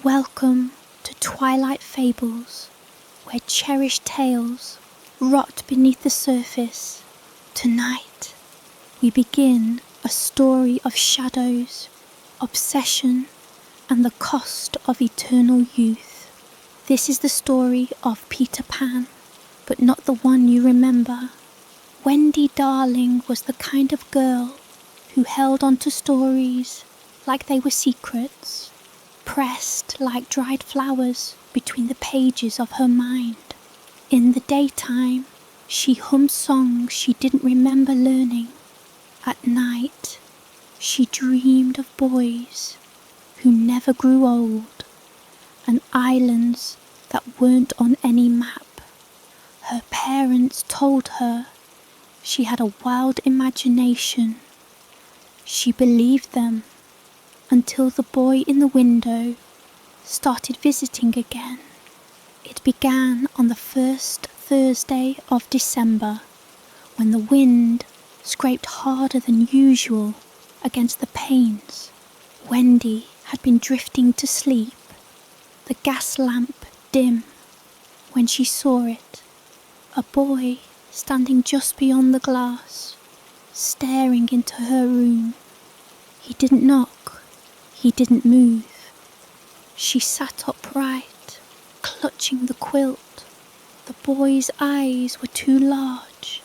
Welcome to Twilight Fables, where cherished tales rot beneath the surface. Tonight, we begin a story of shadows, obsession, and the cost of eternal youth. This is the story of Peter Pan, but not the one you remember. Wendy Darling was the kind of girl who held on to stories like they were secrets, pressed like dried flowers between the pages of her mind. In the daytime, she hummed songs she didn't remember learning. At night, she dreamed of boys who never grew old and islands that weren't on any map. Her parents told her she had a wild imagination. She believed them until the boy in the window started visiting again. It began on the first Thursday of December, when the wind scraped harder than usual against the panes. Wendy had been drifting to sleep, the gas lamp dim, when she saw it, a boy standing just beyond the glass, staring into her room. He didn't knock, he didn't move. She sat upright, clutching the quilt. The boy's eyes were too large,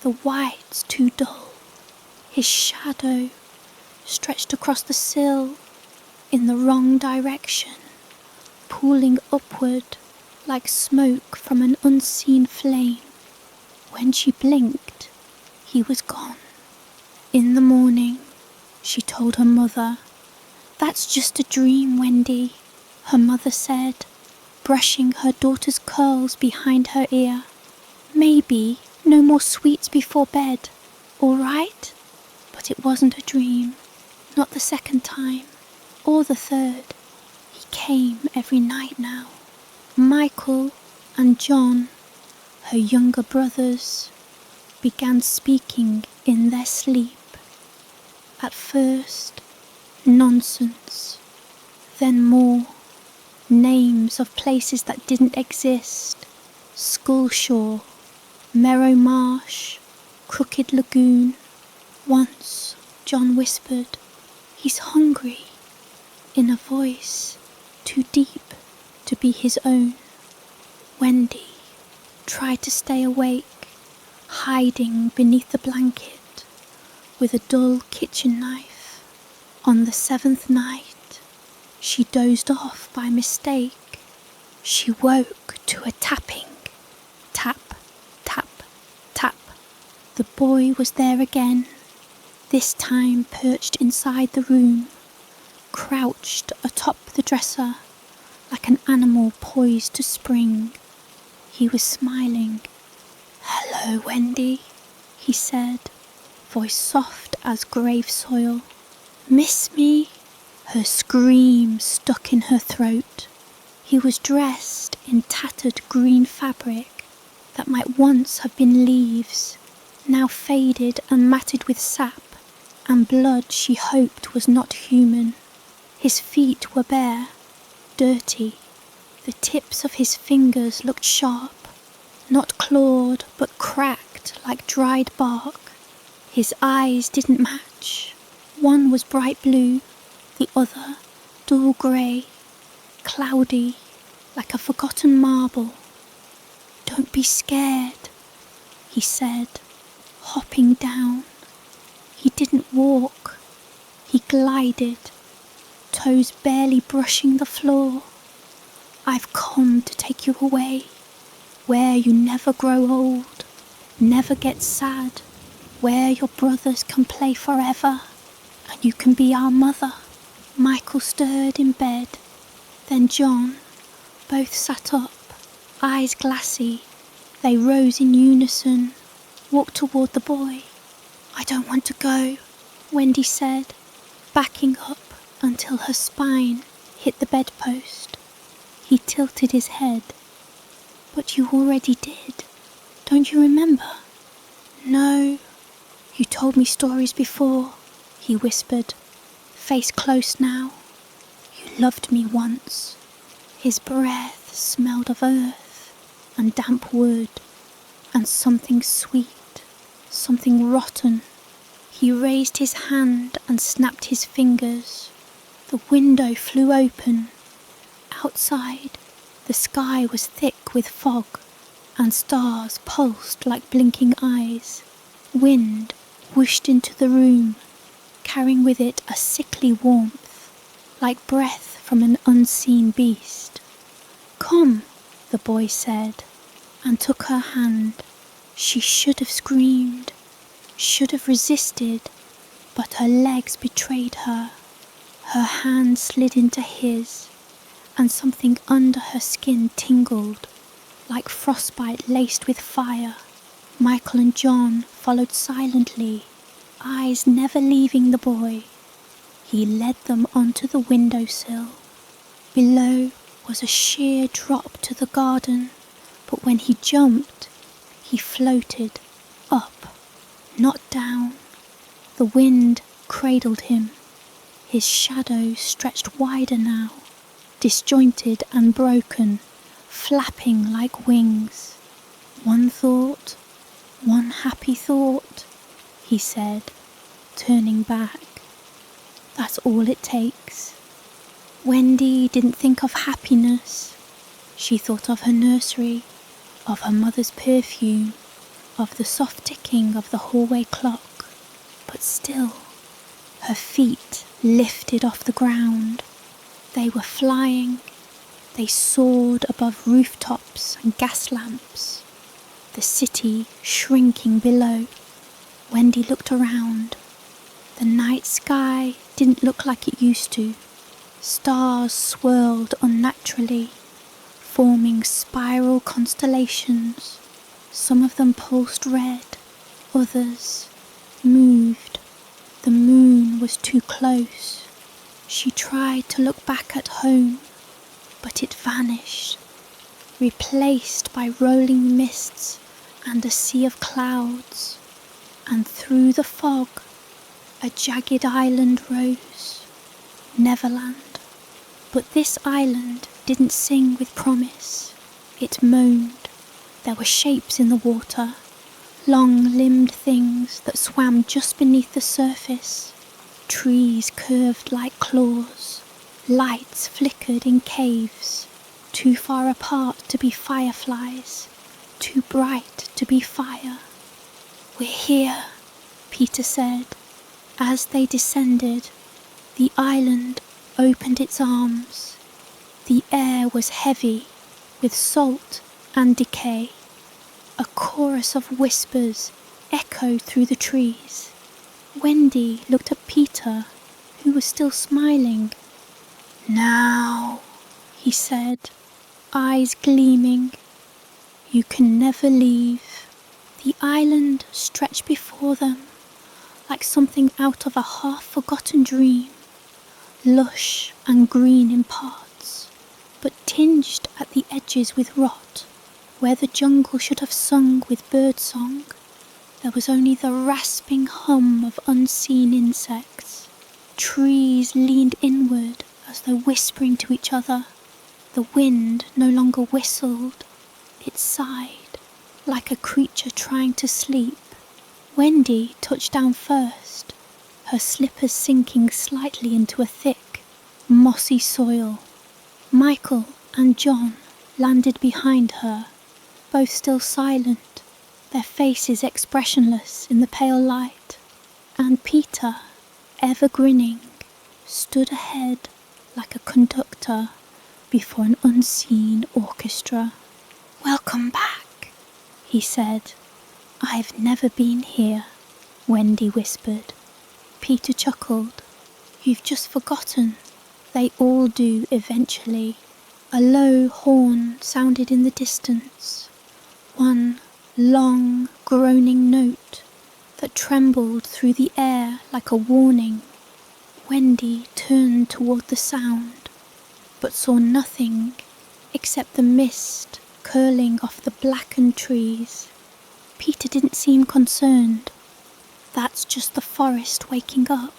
the whites too dull. His shadow stretched across the sill in the wrong direction, pooling upward like smoke from an unseen flame. When she blinked, he was gone. In the morning, she told her mother. "That's just a dream, Wendy," her mother said, brushing her daughter's curls behind her ear. "Maybe no more sweets before bed, all right?" But it wasn't a dream, not the second time, or the third. He came every night now. Michael and John, her younger brothers, began speaking in their sleep. At first, nonsense, then more. Names of places that didn't exist. Skullshore, Merrow Marsh, Crooked Lagoon. Once, John whispered, "He's hungry," in a voice too deep to be his own. Wendy tried to stay awake, hiding beneath the blanket with a dull kitchen knife. On the 7th night, she dozed off by mistake. She woke to a tapping. Tap, tap, tap. The boy was there again, this time perched inside the room, crouched atop the dresser like an animal poised to spring. He was smiling. "Hello, Wendy," he said, voice soft as grave soil. "Miss me?" Her scream stuck in her throat. He was dressed in tattered green fabric that might once have been leaves, now faded and matted with sap and blood she hoped was not human. His feet were bare, dirty. The tips of his fingers looked sharp, not clawed but cracked like dried bark. His eyes didn't match. One was bright blue, the other dull grey, cloudy like a forgotten marble. "Don't be scared," he said, hopping down. He didn't walk, he glided, toes barely brushing the floor. "I've come to take you away, where you never grow old, never get sad, where your brothers can play forever, and you can be our mother." Michael stirred in bed, then John. Both sat up, eyes glassy. They rose in unison, walked toward the boy. "I don't want to go," Wendy said, backing up until her spine hit the bedpost. He tilted his head. "But you already did. Don't you remember?" "No, you told me stories before," he whispered, face close now. "You loved me once. His breath smelled of earth and damp wood and something sweet, something rotten. He raised his hand and snapped his fingers. The window flew open. Outside, the sky was thick with fog, and stars pulsed like blinking eyes. Wind whooshed into the room, carrying with it a sickly warmth, like breath from an unseen beast. "Come," the boy said, and took her hand. She should have screamed, should have resisted, but her legs betrayed her. Her hand slid into his, and something under her skin tingled, like frostbite laced with fire. Michael and John followed silently, eyes never leaving the boy. He led them onto the windowsill. Below was a sheer drop to the garden, but when he jumped, he floated up, not down. The wind cradled him. His shadow stretched wider now, disjointed and broken, flapping like wings. "One thought, one happy thought," he said, turning back. "That's all it takes." Wendy didn't think of happiness. She thought of her nursery, of her mother's perfume, of the soft ticking of the hallway clock. But still, her feet lifted off the ground. They were flying. They soared above rooftops and gas lamps. The city shrinking below. Wendy looked around. The night sky didn't look like it used to. Stars swirled unnaturally, forming spiral constellations. Some of them pulsed red, others moved. The moon was too close. She tried to look back at home, but it vanished, replaced by rolling mists and a sea of clouds. And through the fog, a jagged island rose, Neverland. But this island didn't sing with promise. It moaned. There were shapes in the water, long-limbed things that swam just beneath the surface. Trees curved like claws. Lights flickered in caves, too far apart to be fireflies, too bright to be fire. "We're here," Peter said. As they descended, the island opened its arms. The air was heavy with salt and decay. A chorus of whispers echoed through the trees. Wendy looked at Peter, who was still smiling. "Now," he said, eyes gleaming. "You can never leave." The island stretched before them, like something out of a half-forgotten dream, lush and green in parts, but tinged at the edges with rot. Where the jungle should have sung with birdsong, there was only the rasping hum of unseen insects. Trees leaned inward as though whispering to each other. The wind no longer whistled, it sighed, like a creature trying to sleep. Wendy touched down first, her slippers sinking slightly into a thick, mossy soil. Michael and John landed behind her, both still silent, their faces expressionless in the pale light. And Peter, ever grinning, stood ahead like a conductor before an unseen orchestra. "Welcome back," he said. "I've never been here," Wendy whispered. Peter chuckled. "You've just forgotten. They all do eventually." A low horn sounded in the distance, one long, groaning note that trembled through the air like a warning. Wendy turned toward the sound, but saw nothing except the mist curling off the blackened trees. Peter didn't seem concerned. "That's just the forest waking up.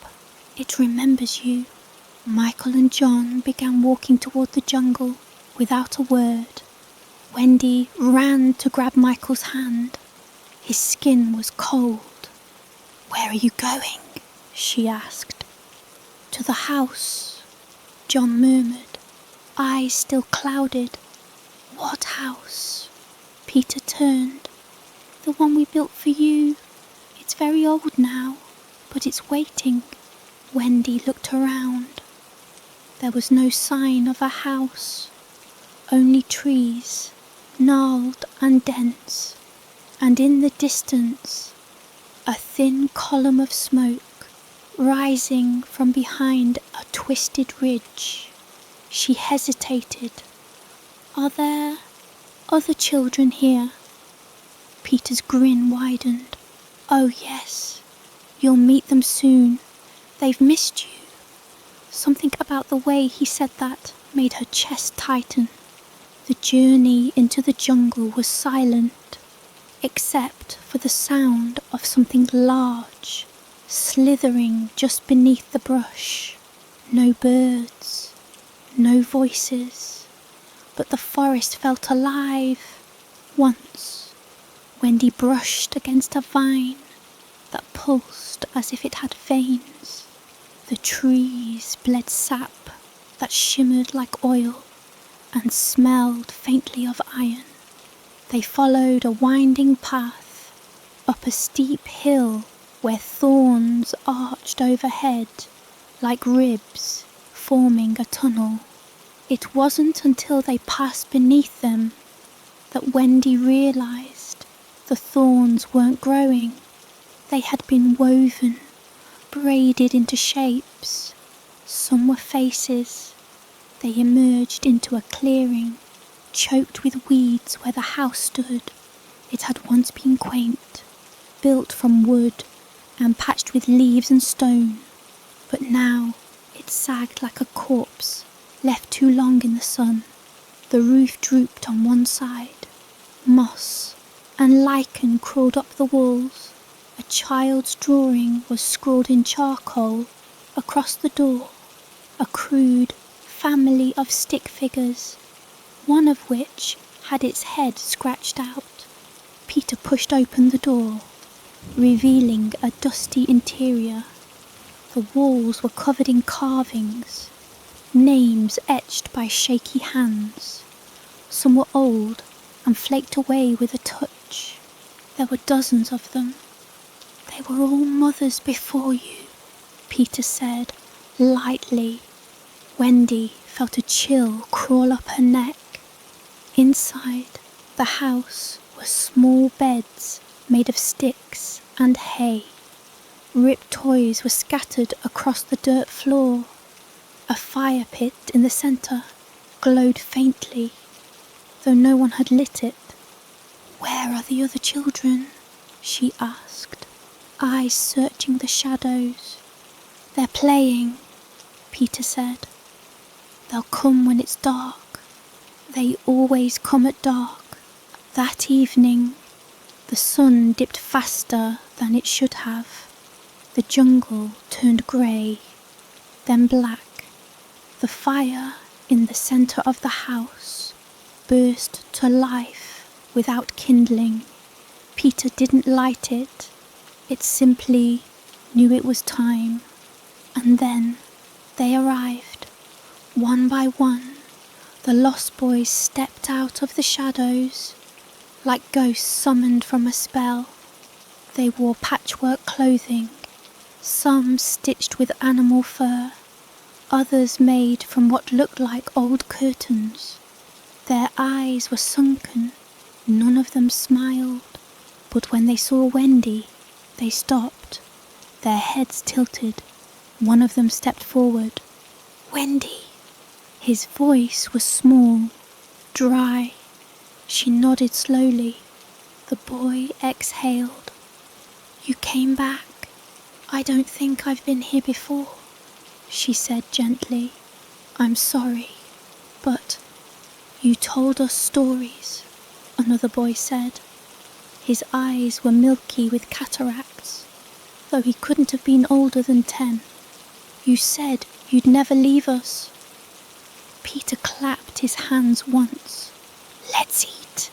It remembers you." Michael and John began walking toward the jungle without a word. Wendy ran to grab Michael's hand. His skin was cold. "Where are you going?" she asked. "To the house," John murmured, eyes still clouded. "What house?" Peter turned. "The one we built for you. It's very old now, but it's waiting." Wendy looked around. There was no sign of a house, only trees, gnarled and dense, and in the distance, a thin column of smoke rising from behind a twisted ridge. She hesitated. "Are there other children here?" Peter's grin widened. "Oh yes, you'll meet them soon. They've missed you." Something about the way he said that made her chest tighten. The journey into the jungle was silent, except for the sound of something large, slithering just beneath the brush. No birds, no voices, but the forest felt alive. Once, Wendy brushed against a vine that pulsed as if it had veins. The trees bled sap that shimmered like oil and smelled faintly of iron. They followed a winding path up a steep hill where thorns arched overhead like ribs forming a tunnel. It wasn't until they passed beneath them that Wendy realized the thorns weren't growing. They had been woven, braided into shapes. Some were faces. They emerged into a clearing, choked with weeds where the house stood. It had once been quaint, built from wood and patched with leaves and stone, but now it sagged like a corpse left too long in the sun. The roof drooped on one side. Moss and lichen crawled up the walls. A child's drawing was scrawled in charcoal across the door, a crude family of stick figures, one of which had its head scratched out. Peter pushed open the door, revealing a dusty interior. The walls were covered in carvings, names etched by shaky hands. Some were old and flaked away with a touch. There were dozens of them. "They were all mothers before you," Peter said, lightly. Wendy felt a chill crawl up her neck. Inside the house were small beds made of sticks and hay. Ripped toys were scattered across the dirt floor. A fire pit in the centre glowed faintly, though no one had lit it. "Where are the other children?" she asked, eyes searching the shadows. "They're playing," Peter said. "They'll come when it's dark. They always come at dark." That evening, the sun dipped faster than it should have. The jungle turned grey, then black. The fire in the centre of the house burst to life without kindling. Peter didn't light it. It simply knew it was time. And then they arrived. One by one, the lost boys stepped out of the shadows, like ghosts summoned from a spell. They wore patchwork clothing, some stitched with animal fur, others made from what looked like old curtains. Their eyes were sunken, none of them smiled, but when they saw Wendy, they stopped, their heads tilted. One of them stepped forward. "Wendy!" His voice was small, dry. She nodded slowly. The boy exhaled. "You came back. I don't think I've been here before," she said gently. "I'm sorry, but you told us stories," another boy said. His eyes were milky with cataracts, though he couldn't have been older than 10. "You said you'd never leave us." Peter clapped his hands once. "Let's eat."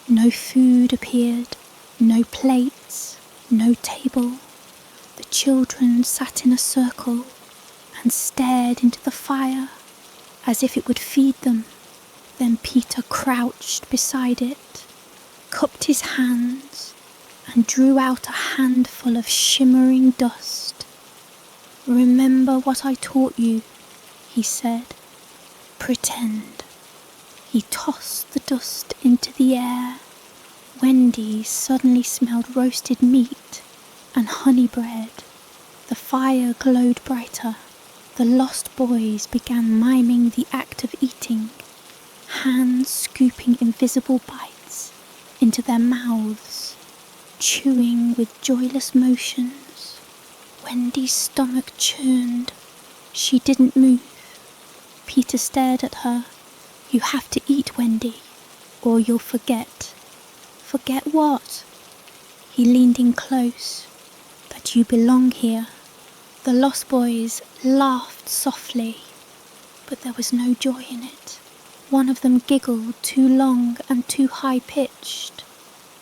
No food appeared, no plates, no table. The children sat in a circle and stared into the fire as if it would feed them. Then Peter crouched beside it, cupped his hands, and drew out a handful of shimmering dust. "Remember what I taught you," he said. "Pretend." He tossed the dust into the air. Wendy suddenly smelled roasted meat and honey bread. The fire glowed brighter. The lost boys began miming the act of eating, hands scooping invisible bites into their mouths, chewing with joyless motions. Wendy's stomach churned. She didn't move. Peter stared at her. "You have to eat, Wendy, or you'll forget." "Forget what?" He leaned in close. "That you belong here." The lost boys laughed softly, but there was no joy in it. One of them giggled too long and too high-pitched,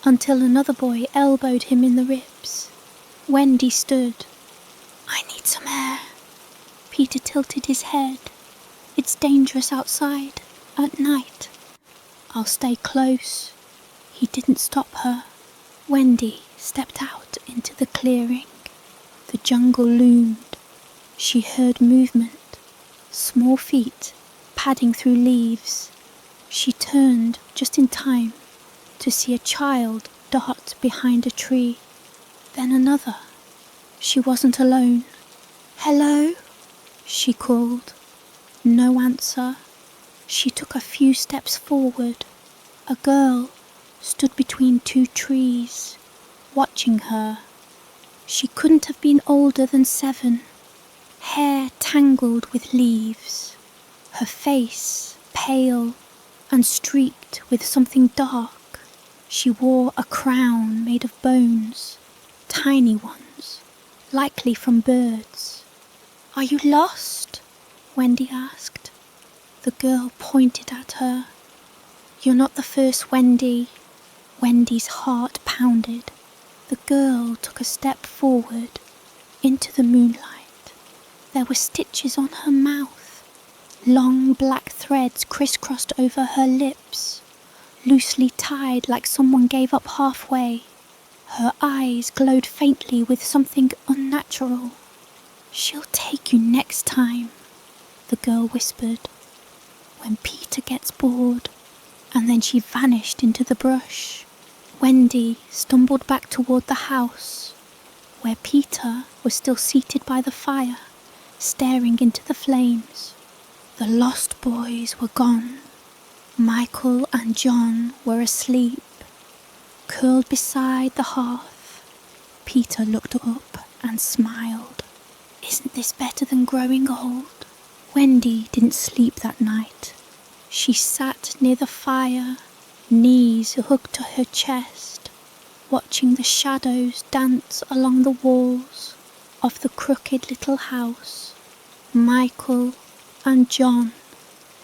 until another boy elbowed him in the ribs. Wendy stood. "I need some air." Peter tilted his head. "It's dangerous outside, at night." "I'll stay close." He didn't stop her. Wendy stepped out into the clearing. The jungle loomed. She heard movement, small feet padding through leaves. She turned just in time to see a child dart behind a tree. Then another. She wasn't alone. "Hello?" she called. No answer. She took a few steps forward. A girl stood between two trees, watching her. She couldn't have been older than 7, hair tangled with leaves, her face pale and streaked with something dark. She wore a crown made of bones, tiny ones, likely from birds. "Are you lost?" Wendy asked. The girl pointed at her. "You're not the first, Wendy." Wendy's heart pounded. The girl took a step forward into the moonlight. There were stitches on her mouth. Long black threads crisscrossed over her lips, loosely tied like someone gave up halfway. Her eyes glowed faintly with something unnatural. "She'll take you next time," the girl whispered. "When Peter gets bored." And then she vanished into the brush. Wendy stumbled back toward the house, where Peter was still seated by the fire, staring into the flames. The lost boys were gone. Michael and John were asleep, curled beside the hearth. Peter looked up and smiled. "Isn't this better than growing old?" Wendy didn't sleep that night. She sat near the fire, knees hooked to her chest, watching the shadows dance along the walls of the crooked little house. Michael and John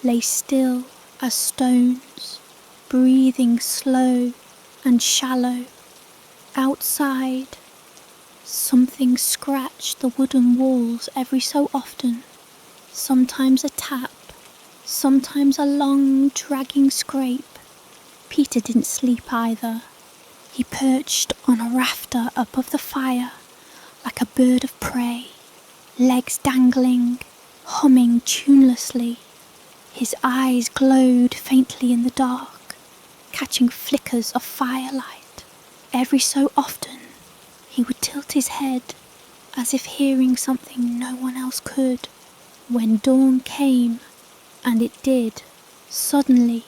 lay still as stones, breathing slow and shallow. Outside, something scratched the wooden walls every so often, sometimes a tap, sometimes a long, dragging scrape. Peter didn't sleep either. He perched on a rafter above the fire, like a bird of prey, legs dangling, humming tunelessly. His eyes glowed faintly in the dark, catching flickers of firelight. Every so often, he would tilt his head, as if hearing something no one else could. When dawn came, and it did, suddenly,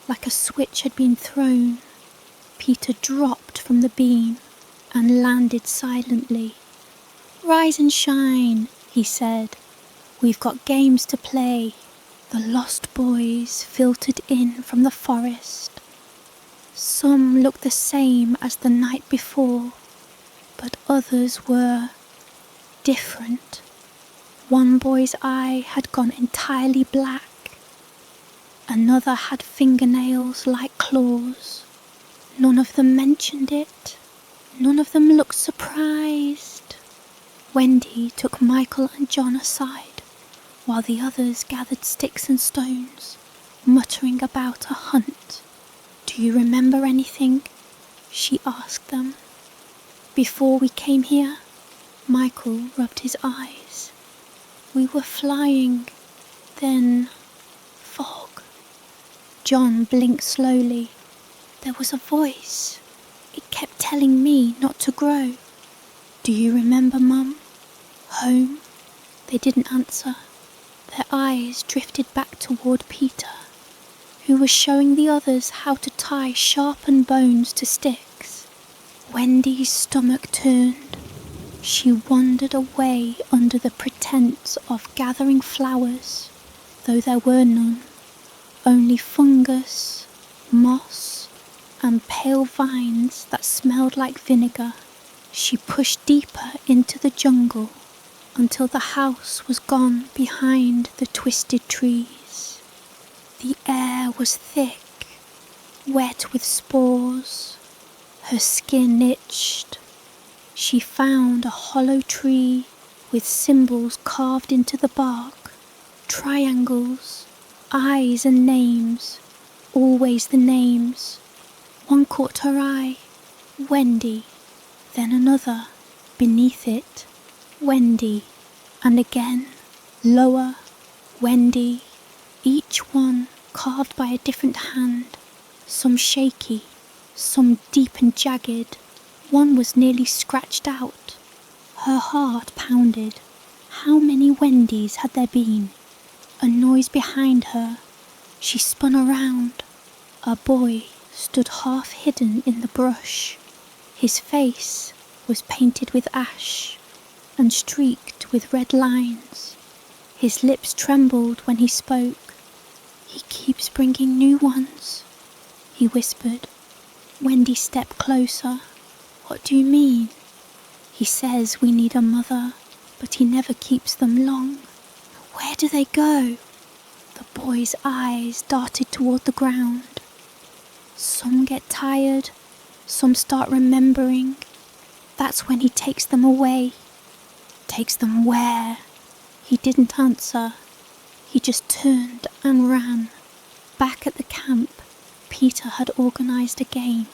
like a switch had been thrown, Peter dropped from the beam and landed silently. "Rise and shine," he said. "We've got games to play." The lost boys filtered in from the forest. Some looked the same as the night before, but others were different. One boy's eye had gone entirely black. Another had fingernails like claws. None of them mentioned it. None of them looked surprised. Wendy took Michael and John aside, while the others gathered sticks and stones, muttering about a hunt. "Do you remember anything?" she asked them. "Before we came here," Michael rubbed his eyes. "We were flying, then fog." John blinked slowly. "There was a voice. It kept telling me not to grow." "Do you remember, Mum? Home?" They didn't answer. Their eyes drifted back toward Peter, who was showing the others how to tie sharpened bones to sticks. Wendy's stomach turned. She wandered away under the pretense of gathering flowers, though there were none, only fungus, moss, and pale vines that smelled like vinegar. She pushed deeper into the jungle until the house was gone behind the twisted trees. The air was thick, wet with spores. Her skin itched. She found a hollow tree with symbols carved into the bark, triangles, eyes and names, always the names. One caught her eye, Wendy, then another, beneath it, Wendy, and again, lower, Wendy, each one carved by a different hand, some shaky, some deep and jagged. One was nearly scratched out. Her heart pounded. How many Wendys had there been? A noise behind her. She spun around. A boy stood half hidden in the brush. His face was painted with ash and streaked with red lines. His lips trembled when he spoke. "He keeps bringing new ones," he whispered. Wendy stepped closer. "What do you mean?" "He says we need a mother, but he never keeps them long." "Where do they go?" The boy's eyes darted toward the ground. "Some get tired, some start remembering. That's when he takes them away." "Takes them where?" He didn't answer. He just turned and ran. Back at the camp, Peter had organized a game.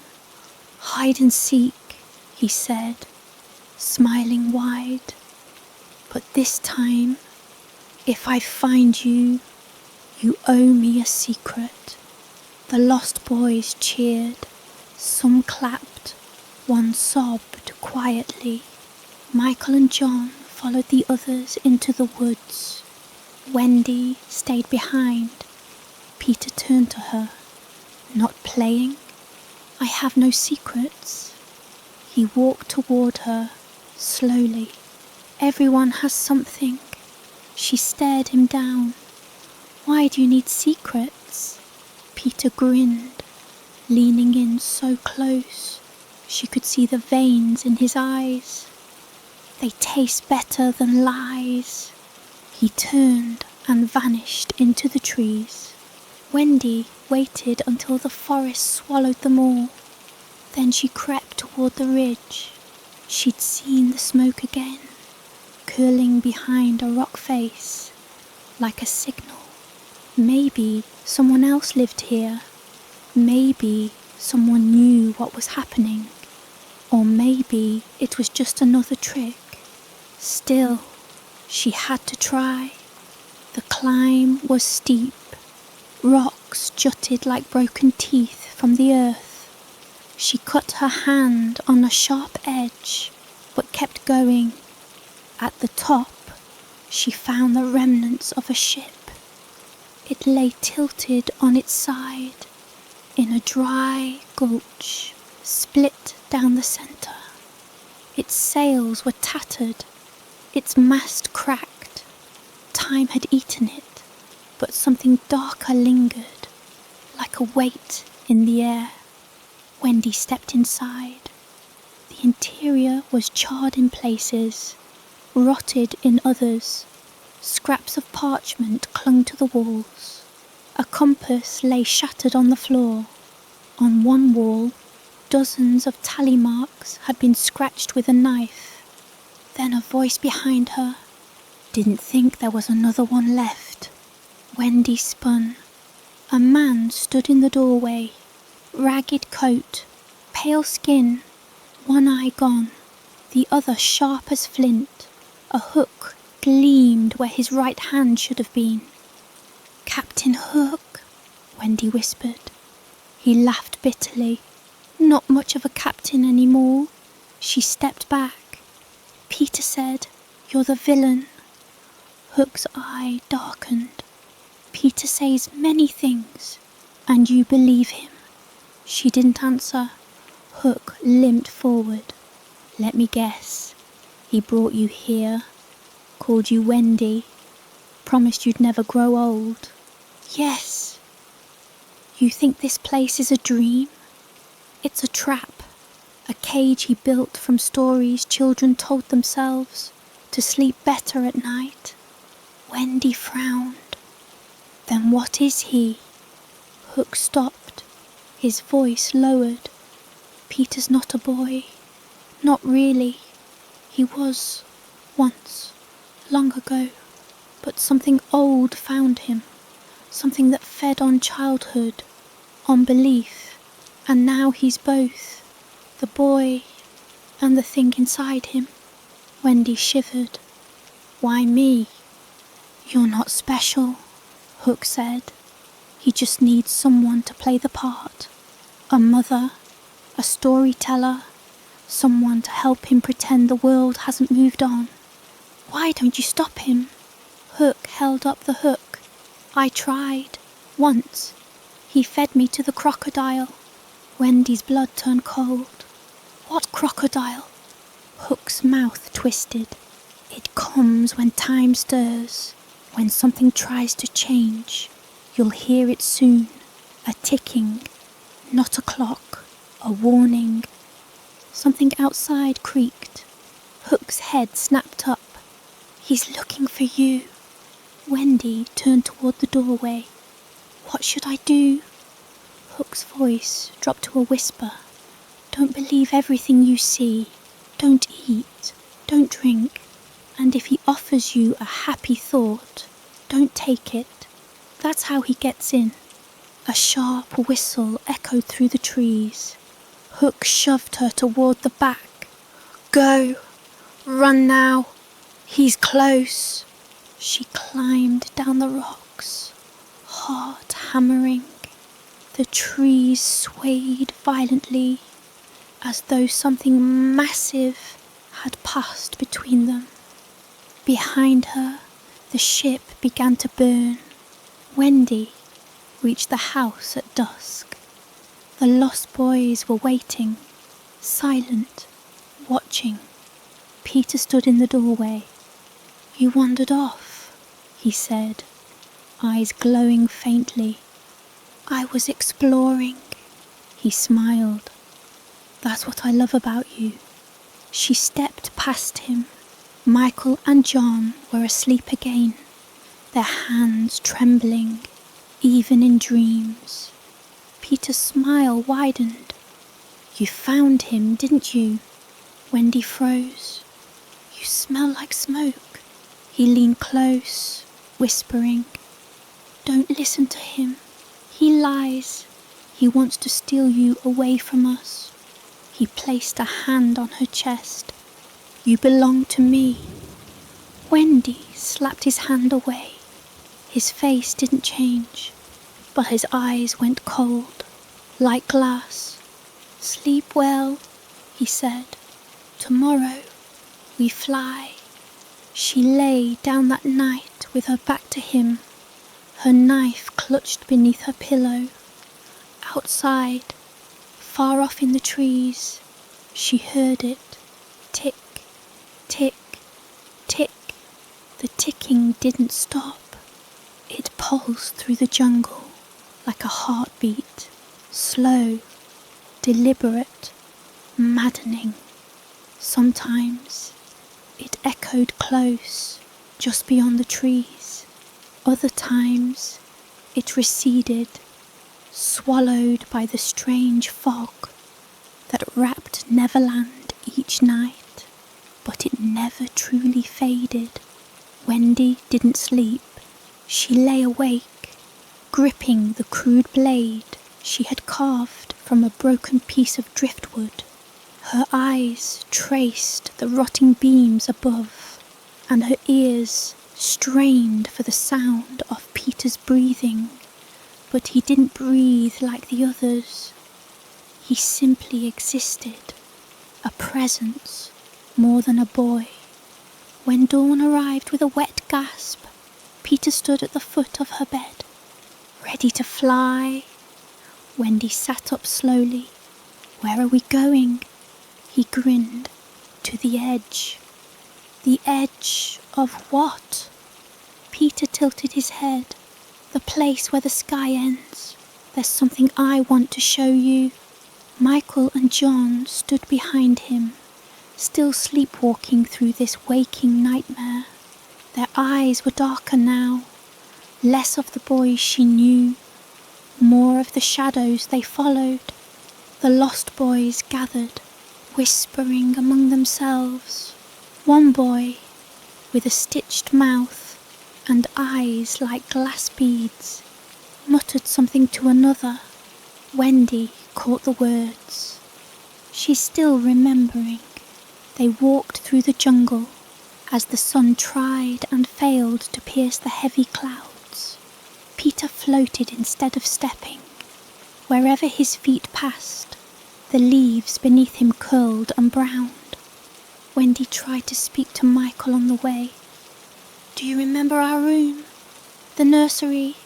"Hide and seek," he said, smiling wide. "But this time, if I find you, you owe me a secret." The lost boys cheered. Some clapped. One sobbed quietly. Michael and John followed the others into the woods. Wendy stayed behind. Peter turned to her. "Not playing? I have no secrets." He walked toward her, slowly. "Everyone has something." She stared him down. "Why do you need secrets?" Peter grinned, leaning in so close she could see the veins in his eyes. "They taste better than lies." He turned and vanished into the trees. Wendy waited until the forest swallowed them all. Then she crept toward the ridge. She'd seen the smoke again, curling behind a rock face, like a signal. Maybe someone else lived here. Maybe someone knew what was happening. Or maybe it was just another trick. Still, she had to try. The climb was steep. Rocks jutted like broken teeth from the earth. She cut her hand on a sharp edge, but kept going. At the top, she found the remnants of a ship. It lay tilted on its side, in a dry gulch, split down the centre. Its sails were tattered, its mast cracked. Time had eaten it, but something darker lingered, like a weight in the air. Wendy stepped inside. The interior was charred in places, rotted in others. Scraps of parchment clung to the walls. A compass lay shattered on the floor. On one wall, dozens of tally marks had been scratched with a knife. Then a voice behind her. Didn't think there was another one left. Wendy spun. A man stood in the doorway. Ragged coat, pale skin, one eye gone, the other sharp as flint. A hook gleamed where his right hand should have been. "Captain Hook," Wendy whispered. He laughed bitterly. "Not much of a captain anymore." She stepped back. "Peter said, you're the villain." Hook's eye darkened. "Peter says many things, and you believe him." She didn't answer. Hook limped forward. "Let me guess. He brought you here, called you Wendy, promised you'd never grow old." "Yes." "You think this place is a dream?" "It's a trap, a cage he built from stories children told themselves to sleep better at night." Wendy frowned. "Then what is he?" Hook stopped, his voice lowered. "Peter's not a boy. Not really. He was, once, long ago. But something old found him. Something that fed on childhood, on belief. And now he's both, the boy and the thing inside him." Wendy shivered. "Why me?" "You're not special," Hook said. "He just needs someone to play the part. A mother, a storyteller, someone to help him pretend the world hasn't moved on." "Why don't you stop him?" Hook held up the hook. "I tried, once. He fed me to the crocodile." Wendy's blood turned cold. "What crocodile?" Hook's mouth twisted. "It comes when time stirs, when something tries to change. You'll hear it soon. A ticking, not a clock, a warning." Something outside creaked. Hook's head snapped up. "He's looking for you." Wendy turned toward the doorway. "What should I do?" Hook's voice dropped to a whisper. "Don't believe everything you see. Don't eat. Don't drink. And if he offers you a happy thought, don't take it. That's how he gets in." A sharp whistle echoed through the trees. Hook shoved her toward the back. "Go! Run now! He's close!" She climbed down the rocks, heart hammering. The trees swayed violently, as though something massive had passed between them. Behind her, the ship began to burn. Wendy reached the house at dusk. The lost boys were waiting, silent, watching. Peter stood in the doorway. "You wandered off," he said, eyes glowing faintly. "I was exploring." He smiled. "That's what I love about you." She stepped past him. Michael and John were asleep again, their hands trembling, even in dreams. Peter's smile widened. "You found him, didn't you?" Wendy froze. "You smell like smoke." He leaned close, whispering. "Don't listen to him. He lies. He wants to steal you away from us." He placed a hand on her chest. "You belong to me." Wendy slapped his hand away. His face didn't change, but his eyes went cold, like glass. "Sleep well," he said. "Tomorrow we fly." She lay down that night with her back to him, her knife clutched beneath her pillow. Outside, far off in the trees, she heard it. Tick, tick, tick. The ticking didn't stop. It pulsed through the jungle like a heartbeat, slow, deliberate, maddening. Sometimes it echoed close, just beyond the trees. Other times it receded, swallowed by the strange fog that wrapped Neverland each night, but it never truly faded. Wendy didn't sleep. She lay awake, gripping the crude blade she had carved from a broken piece of driftwood. Her eyes traced the rotting beams above, and her ears strained for the sound of Peter's breathing. But he didn't breathe like the others. He simply existed, a presence more than a boy. When dawn arrived with a wet gasp, Peter stood at the foot of her bed, ready to fly. Wendy sat up slowly. "Where are we going?" He grinned. "To the edge." "The edge of what?" Peter tilted his head. "The place where the sky ends. There's something I want to show you." Michael and John stood behind him, still sleepwalking through this waking nightmare. Their eyes were darker now, less of the boys she knew, more of the shadows they followed. The lost boys gathered, whispering among themselves. One boy, with a stitched mouth and eyes like glass beads, muttered something to another. Wendy caught the words. She's still remembering. They walked through the jungle as the sun tried and failed to pierce the heavy clouds. Peter floated instead of stepping. Wherever his feet passed, the leaves beneath him curled and browned. Wendy tried to speak to Michael on the way. "Do you remember our room? The nursery?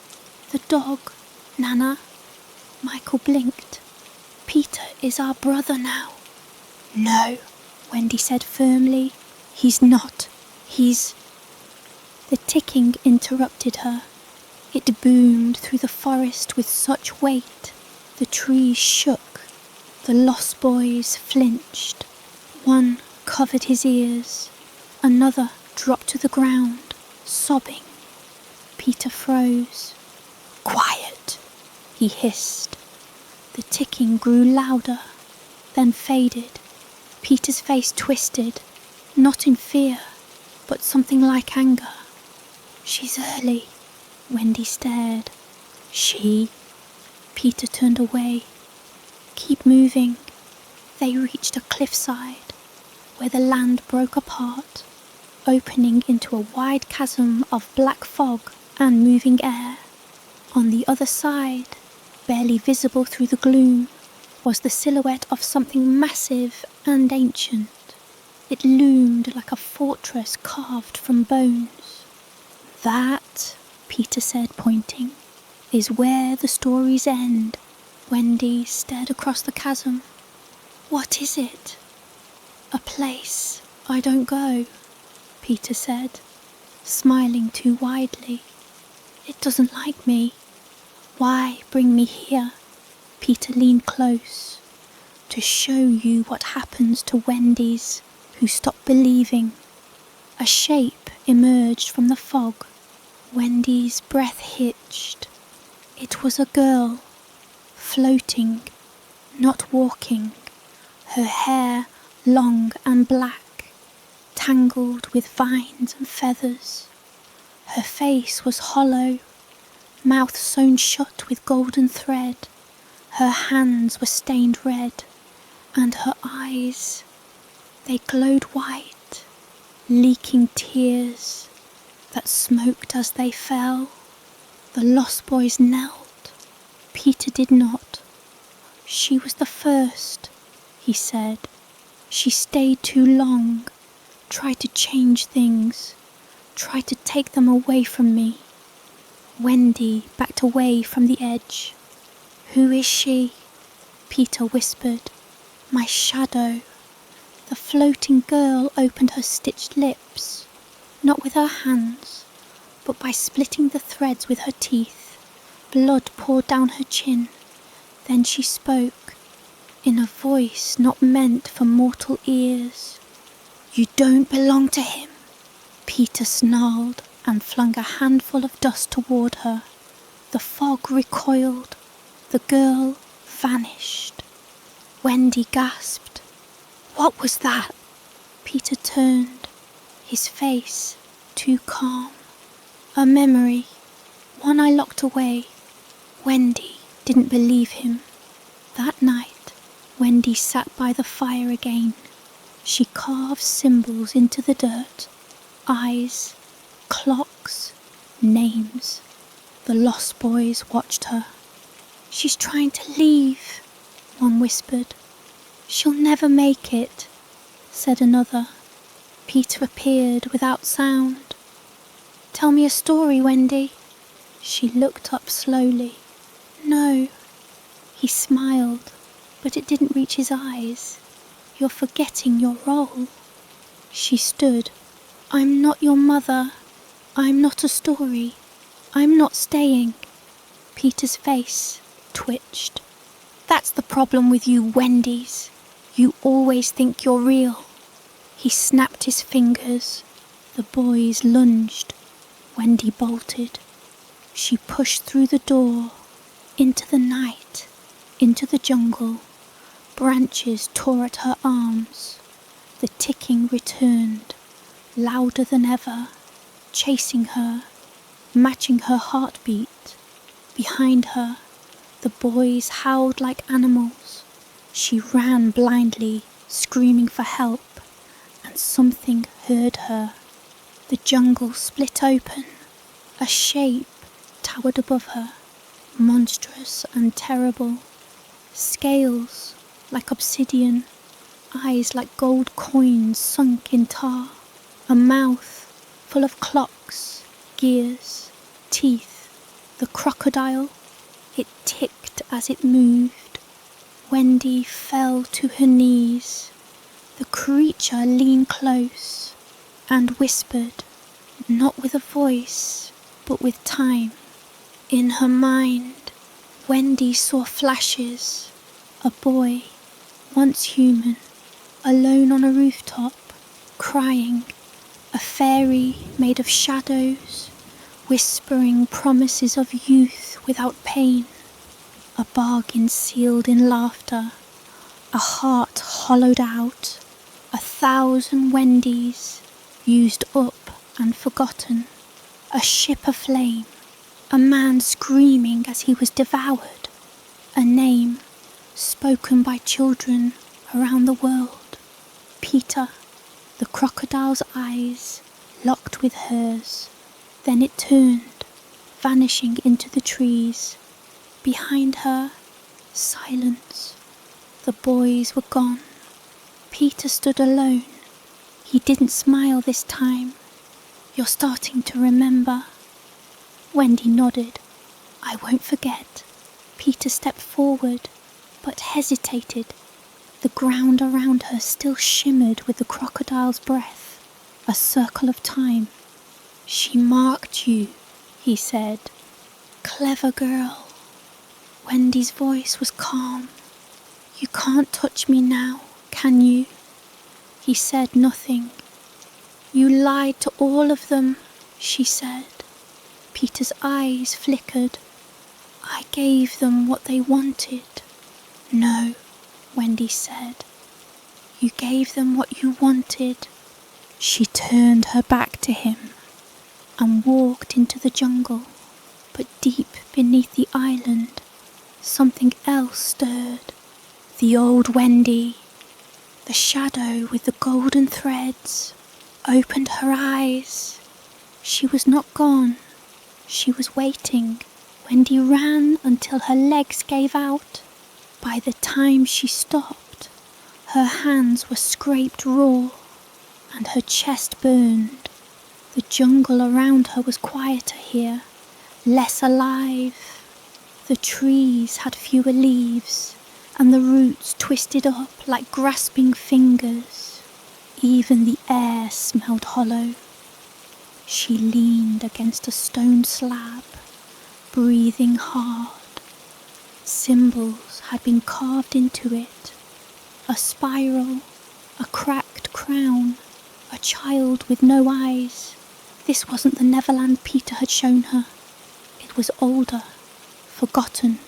The dog? Nana?" Michael blinked. "Peter is our brother now." "No," Wendy said firmly. "He's not. He's..." The ticking interrupted her. It boomed through the forest with such weight. The trees shook. The lost boys flinched. One covered his ears. Another dropped to the ground, sobbing. Peter froze. "Quiet," he hissed. The ticking grew louder, then faded. Peter's face twisted, not in fear, but something like anger. "She's early." Wendy stared. "She?" Peter turned away. "Keep moving." They reached a cliffside, where the land broke apart, opening into a wide chasm of black fog and moving air. On the other side, barely visible through the gloom, was the silhouette of something massive and ancient. It loomed like a fortress carved from bones. "That," Peter said, pointing, "is where the stories end." Wendy stared across the chasm. "What is it?" "A place I don't go," Peter said, smiling too widely. "It doesn't like me. Why bring me here?" Peter leaned close. "To show you what happens to Wendy's who stop believing." A shape emerged from the fog. Wendy's breath hitched. It was a girl, floating, not walking, her hair long and black, tangled with vines and feathers. Her face was hollow, mouth sewn shut with golden thread. Her hands were stained red, and her eyes, they glowed white, leaking tears that smoked as they fell. The lost boys knelt. Peter did not. "She was the first," he said. "She stayed too long, tried to change things, tried to take them away from me." Wendy backed away from the edge. "Who is she?" Peter whispered. "My shadow." The floating girl opened her stitched lips, not with her hands, but by splitting the threads with her teeth. Blood poured down her chin. Then she spoke, in a voice not meant for mortal ears. "You don't belong to him. Peter snarled and flung a handful of dust toward her. The fog recoiled. The girl vanished. Wendy gasped. What was that? Peter turned, his face too calm. A memory, one I locked away. Wendy didn't believe him. That night, Wendy sat by the fire again. She carved symbols into the dirt. Eyes, clocks, names. The lost boys watched her. She's trying to leave, one whispered. She'll never make it, said another. Peter appeared without sound. Tell me a story, Wendy. She looked up slowly. No. He smiled, but it didn't reach his eyes. You're forgetting your role. She stood. I'm not your mother. I'm not a story. I'm not staying. Peter's face twitched. That's the problem with you Wendys. You always think you're real. He snapped his fingers. The boys lunged. Wendy bolted. She pushed through the door, into the night, into the jungle. Branches tore at her arms. The ticking returned, louder than ever, chasing her, matching her heartbeat. Behind her, the boys howled like animals. She ran blindly, screaming for help, and something heard her. The jungle split open. A shape towered above her, monstrous and terrible. Scales like obsidian, eyes like gold coins sunk in tar. A mouth full of clocks, gears, teeth. The crocodile, it ticked as it moved. Wendy fell to her knees. The creature leaned close and whispered, not with a voice, but with time. In her mind, Wendy saw flashes. A boy, once human, alone on a rooftop, crying. A fairy made of shadows, whispering promises of youth without pain. A bargain sealed in laughter, a heart hollowed out, 1,000 Wendys used up and forgotten, a ship aflame, a man screaming as he was devoured, a name spoken by children around the world. Peter. The crocodile's eyes locked with hers. Then it turned, vanishing into the trees. Behind her, silence. The boys were gone. Peter stood alone. He didn't smile this time. You're starting to remember. Wendy nodded. I won't forget. Peter stepped forward, but hesitated. The ground around her still shimmered with the crocodile's breath, a circle of time. She marked you, he said. Clever girl. Wendy's voice was calm. You can't touch me now, can you? He said nothing. You lied to all of them, she said. Peter's eyes flickered. I gave them what they wanted. No, Wendy said. You gave them what you wanted. She turned her back to him and walked into the jungle. But deep beneath the island, something else stirred. The old Wendy, the shadow with the golden threads, opened her eyes. She was not gone. She was waiting. Wendy ran until her legs gave out. By the time she stopped, her hands were scraped raw and her chest burned. The jungle around her was quieter here, less alive. The trees had fewer leaves and the roots twisted up like grasping fingers. Even the air smelled hollow. She leaned against a stone slab, breathing hard. Symbols had been carved into it. A spiral, a cracked crown, a child with no eyes. This wasn't the Neverland Peter had shown her. It was older, forgotten.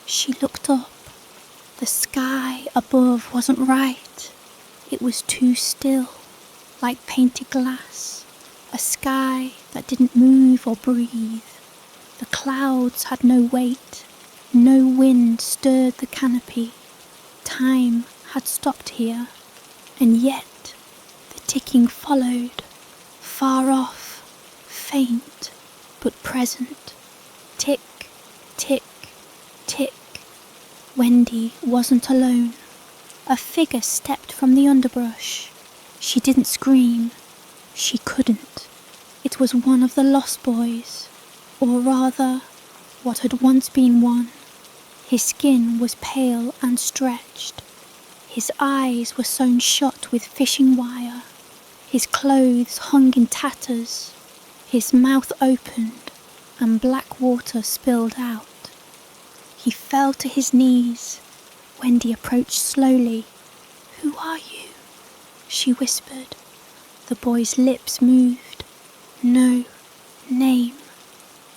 She looked up. The sky above wasn't right. It was too still, like painted glass, a sky that didn't move or breathe. The clouds had no weight, no wind stirred the canopy. Time had stopped here, and yet the ticking followed, far off, faint but present. Tick, tick, tick. Wendy wasn't alone. A figure stepped from the underbrush. She didn't scream. She couldn't. It was one of the lost boys, or rather, what had once been one. His skin was pale and stretched. His eyes were sewn shut with fishing wire. His clothes hung in tatters. His mouth opened and black water spilled out. He fell to his knees. Wendy approached slowly. "Who are you?" she whispered. The boy's lips moved. No name.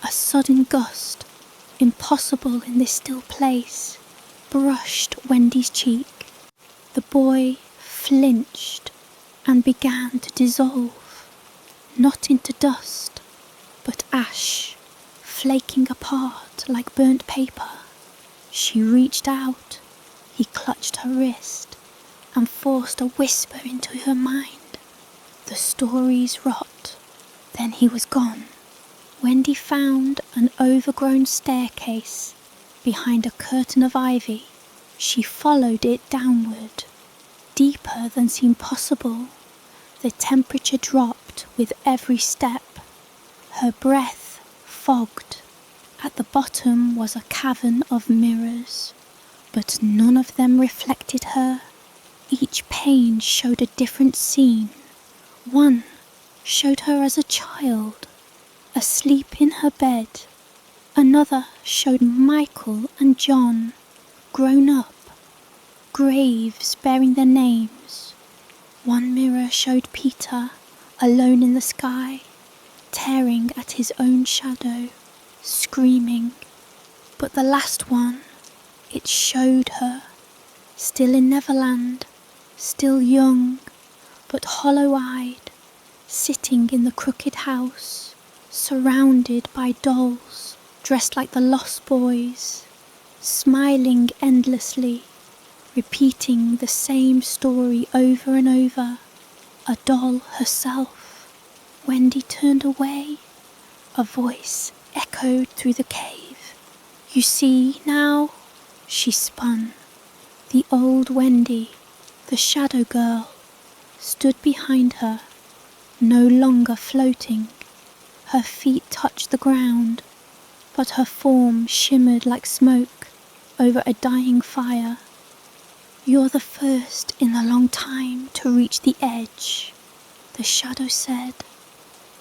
A sudden gust, impossible in this still place, brushed Wendy's cheek. The boy flinched and began to dissolve, not into dust, but ash, flaking apart like burnt paper. She reached out. He clutched her wrist and forced a whisper into her mind. The stories rot. Then he was gone. Wendy found an overgrown staircase behind a curtain of ivy. She followed it downward, deeper than seemed possible. The temperature dropped with every step. Her breath fogged. At the bottom was a cavern of mirrors, but none of them reflected her. Each pane showed a different scene. One showed her as a child, asleep in her bed. Another showed Michael and John, grown up, graves bearing their names. One mirror showed Peter, alone in the sky, tearing at his own shadow, screaming. But the last one, it showed her, still in Neverland, still young, but hollow-eyed, sitting in the crooked house, surrounded by dolls dressed like the lost boys, smiling endlessly, repeating the same story over and over. A doll herself. Wendy turned away. A voice echoed through the cave. "You see now?" She spun. The old Wendy, the shadow girl, stood behind her, no longer floating. Her feet touched the ground, but her form shimmered like smoke over a dying fire. "You're the first in a long time to reach the edge," the shadow said.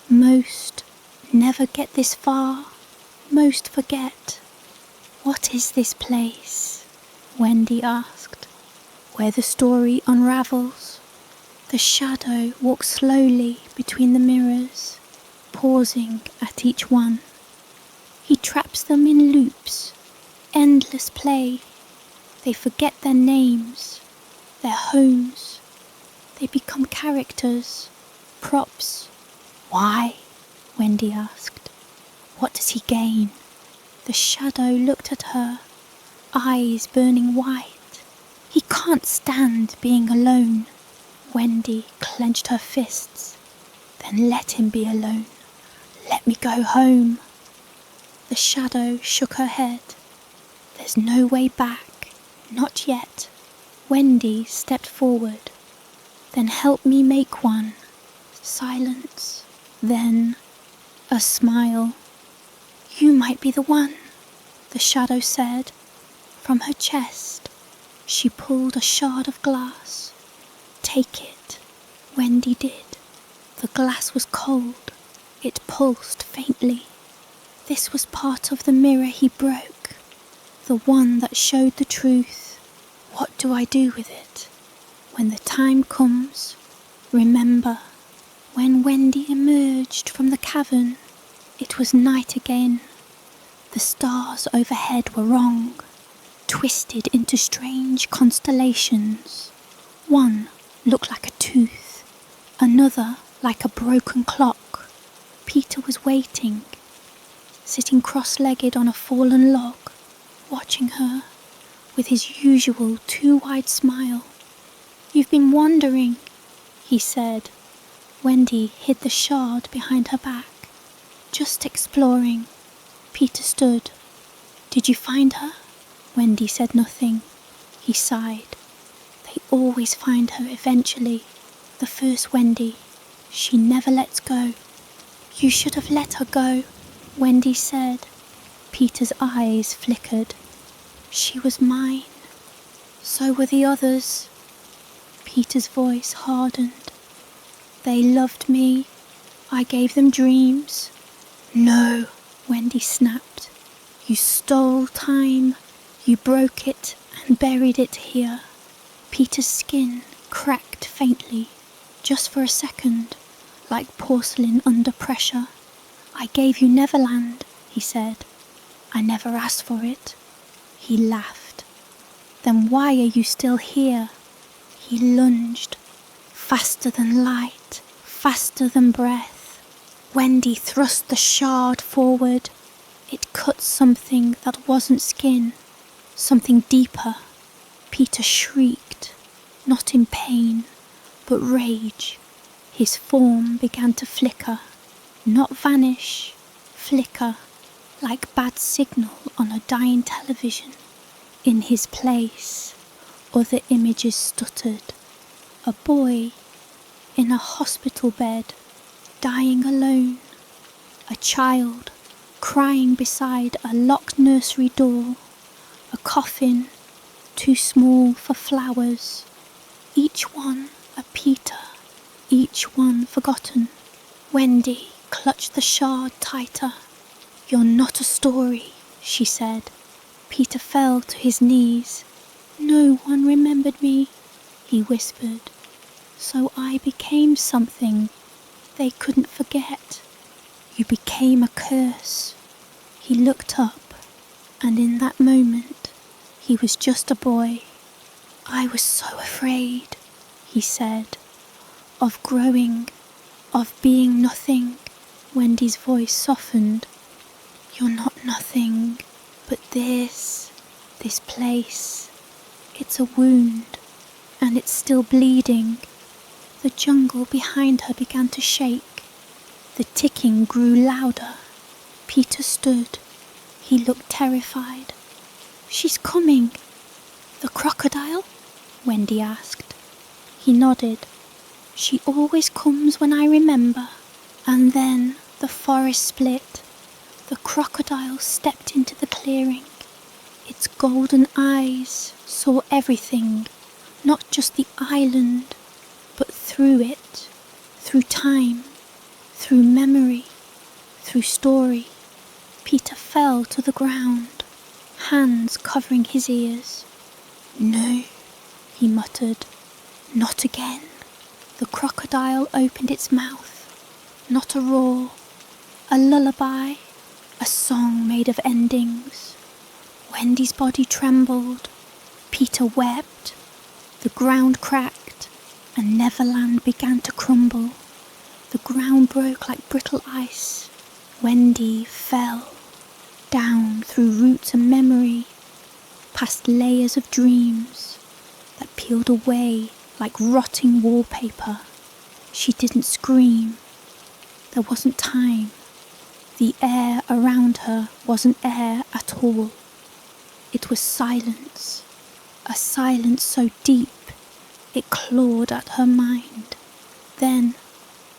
"Most never get this far. Most forget." "What is this place?" Wendy asked. "Where the story unravels." The shadow walked slowly between the mirrors, pausing at each one. He traps them in loops, endless play. They forget their names, their homes. They become characters, props. "Why?" Wendy asked. "What does he gain?" The shadow looked at her, eyes burning white. "He can't stand being alone." Wendy clenched her fists. "Then let him be alone. Let me go home." The shadow shook her head. "There's no way back, not yet." Wendy stepped forward. "Then help me make one." Silence. Then a smile. "You might be the one," the shadow said. From her chest, she pulled a shard of glass. "Take it." Wendy did. The glass was cold. It pulsed faintly. This was part of the mirror he broke, the one that showed the truth. "What do I do with it?" "When the time comes, remember," When Wendy emerged from the cavern, it was night again. The stars overhead were wrong, twisted into strange constellations. One looked like a tooth, another like a broken clock. Peter was waiting, sitting cross-legged on a fallen log, watching her with his usual too-wide smile. "You've been wandering," he said. Wendy hid the shard behind her back. "Just exploring." Peter stood. "Did you find her?" Wendy said nothing. He sighed. "They always find her eventually. The first Wendy. She never lets go." "You should have let her go," Wendy said. Peter's eyes flickered. "She was mine. So were the others." Peter's voice hardened. "They loved me. I gave them dreams." "No," Wendy snapped. "You stole time. You broke it and buried it here." Peter's skin cracked faintly, just for a second, like porcelain under pressure. "I gave you Neverland," he said. "I never asked for it." He laughed. "Then why are you still here?" He lunged, faster than light, faster than breath. Wendy thrust the shard forward. It cut something that wasn't skin, something deeper. Peter shrieked, not in pain, but rage. His form began to flicker, not vanish, flicker, like bad signal on a dying television. In his place, other images stuttered. A boy in a hospital bed, dying alone. A child crying beside a locked nursery door. A coffin too small for flowers. Each one a Peter, each one forgotten. Wendy clutched the shard tighter. "You're not a story," she said. Peter fell to his knees. "No one remembered me," he whispered. "So I became something they couldn't forget. You became a curse." He looked up, and in that moment, he was just a boy. "I was so afraid," he said, "of growing, of being nothing." Wendy's voice softened. "You're not nothing, but this place. It's a wound, and it's still bleeding." The jungle behind her began to shake. The ticking grew louder. Peter stood. He looked terrified. "She's coming." "The crocodile?" Wendy asked. He nodded. "She always comes when I remember." And then the forest split. The crocodile stepped into the clearing. Its golden eyes saw everything, not just the island, but through it, through time, through memory, through story. Peter fell to the ground, hands covering his ears. "No," he muttered, "not again." The crocodile opened its mouth. Not a roar, a lullaby, a song made of endings. Wendy's body trembled. Peter wept. The ground cracked, and Neverland began to crumble. The ground broke like brittle ice. Wendy fell, down through roots and memory, past layers of dreams that peeled away like rotting wallpaper. She didn't scream. There wasn't time. The air around her wasn't air at all. It was silence, a silence so deep it clawed at her mind. Then,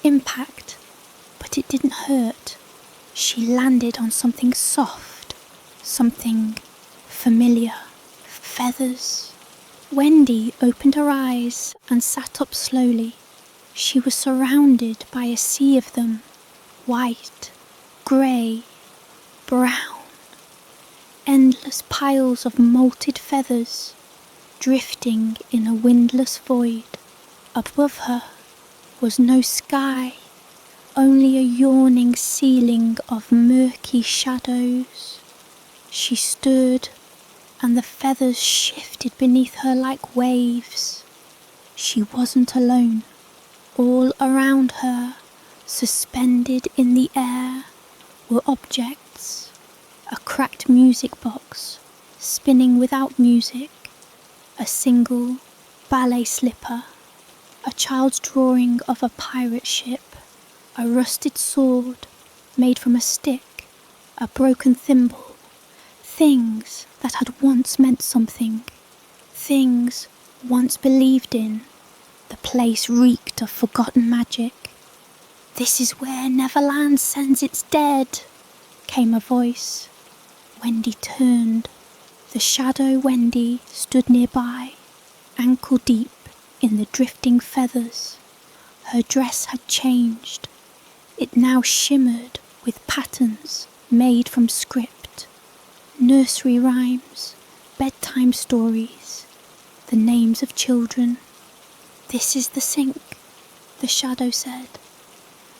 impact, but it didn't hurt. She landed on something soft, something familiar. Feathers. Wendy opened her eyes and sat up slowly. She was surrounded by a sea of them, white, grey, brown. Endless piles of molted feathers, drifting in a windless void. Above her was no sky, only a yawning ceiling of murky shadows. She stood, and the feathers shifted beneath her like waves. She wasn't alone. All around her, suspended in the air, were objects. A cracked music box, spinning without music, a single ballet slipper, a child's drawing of a pirate ship, a rusted sword made from a stick, a broken thimble, things that had once meant something, things once believed in. The place reeked of forgotten magic. "This is where Neverland sends its dead," came a voice. Wendy turned. The shadow Wendy stood nearby, ankle deep in the drifting feathers. Her dress had changed. It now shimmered with patterns made from script. Nursery rhymes, bedtime stories, the names of children. "This is the sink," the shadow said.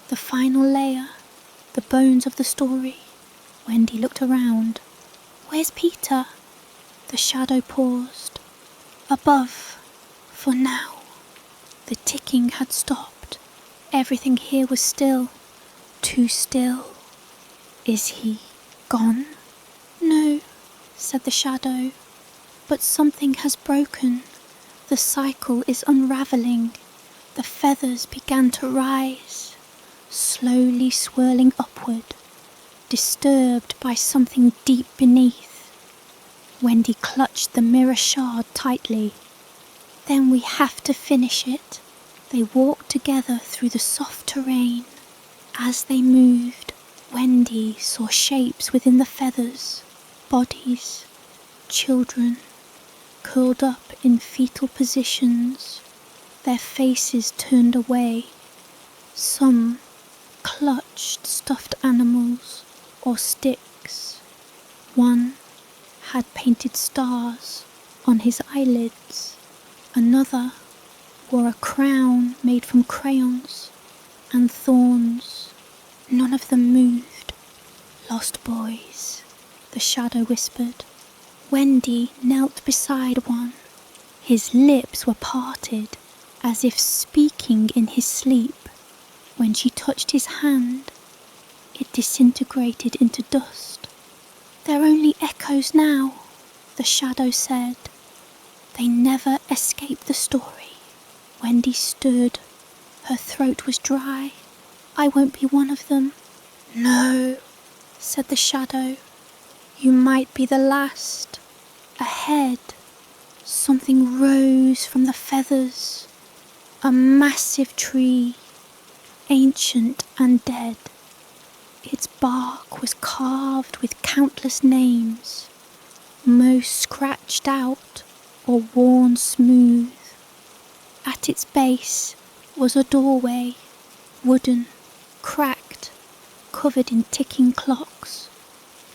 "The final layer, the bones of the story." Wendy looked around. "Where's Peter?" The shadow paused. "Above, for now." The ticking had stopped. Everything here was still, too still. "Is he gone?" "No," said the shadow, "but something has broken. The cycle is unravelling." The feathers began to rise, slowly swirling upward, disturbed by something deep beneath. Wendy clutched the mirror shard tightly. "Then we have to finish it." They walked together through the soft terrain. As they moved, Wendy saw shapes within the feathers, bodies, children, curled up in fetal positions, their faces turned away. Some clutched stuffed animals or sticks. One had painted stars on his eyelids. Another wore a crown made from crayons and thorns. None of them moved. "Lost boys," the shadow whispered. Wendy knelt beside one. His lips were parted, as if speaking in his sleep. When she touched his hand, it disintegrated into dust. "They're only echoes now," the shadow said. "They never escape the story." Wendy stood. Her throat was dry. "I won't be one of them." "No," said the shadow. "You might be the last." Ahead, something rose from the feathers. A massive tree, ancient and dead. Its bark was carved with countless names, most scratched out or worn smooth. At its base was a doorway, wooden, cracked, covered in ticking clocks.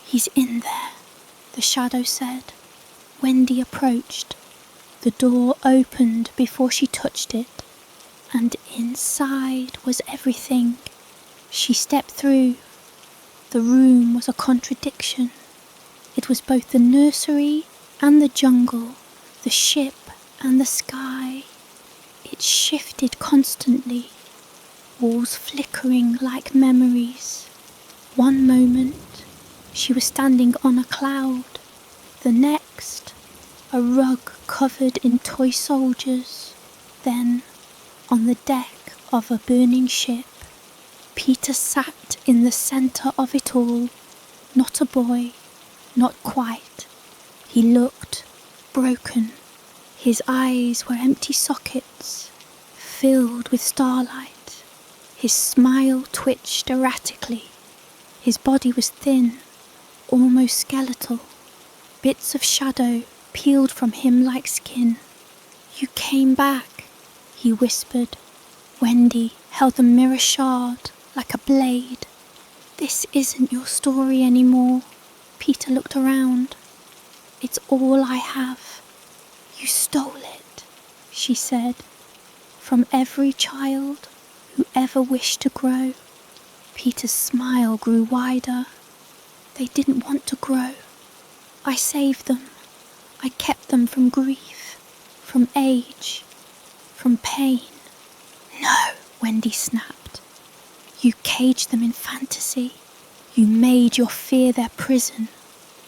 "He's in there," the shadow said. Wendy approached. The door opened before she touched it, and inside was everything. She stepped through. The room was a contradiction. It was both the nursery and the jungle, the ship and the sky. It shifted constantly, walls flickering like memories. One moment, she was standing on a cloud. The next, a rug covered in toy soldiers. Then, on the deck of a burning ship, Peter sat in the centre of it all. Not a boy, not quite. He looked broken. His eyes were empty sockets, filled with starlight. His smile twitched erratically. His body was thin, almost skeletal. Bits of shadow peeled from him like skin. "You came back," he whispered. Wendy held the mirror shard like a blade. "This isn't your story anymore." Peter looked around. "It's all I have." "You stole it," she said, "from every child who ever wished to grow." Peter's smile grew wider. They didn't want to grow. I saved them. I kept them from grief, from age, from pain. No, Wendy snapped. You caged them in fantasy. You made your fear their prison.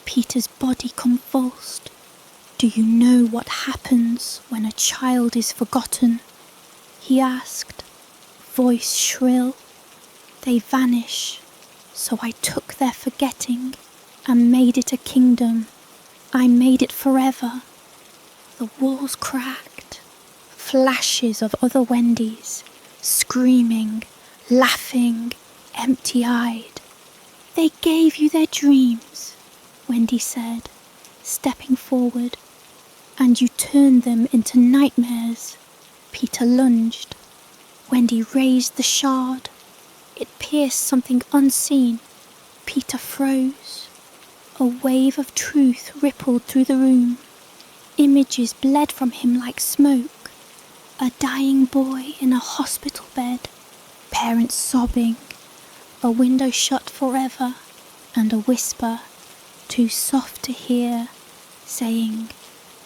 Peter's body convulsed. Do you know what happens when a child is forgotten? He asked, voice shrill. They vanish, so I took their forgetting and made it a kingdom. I made it forever. The walls cracked. Flashes of other Wendys, screaming, laughing, empty-eyed. They gave you their dreams, Wendy said, stepping forward, and you turned them into nightmares. Peter lunged. Wendy raised the shard. It pierced something unseen. Peter froze. A wave of truth rippled through the room. Images bled from him like smoke. A dying boy in a hospital bed. Parents sobbing. A window shut forever. And a whisper, too soft to hear, saying,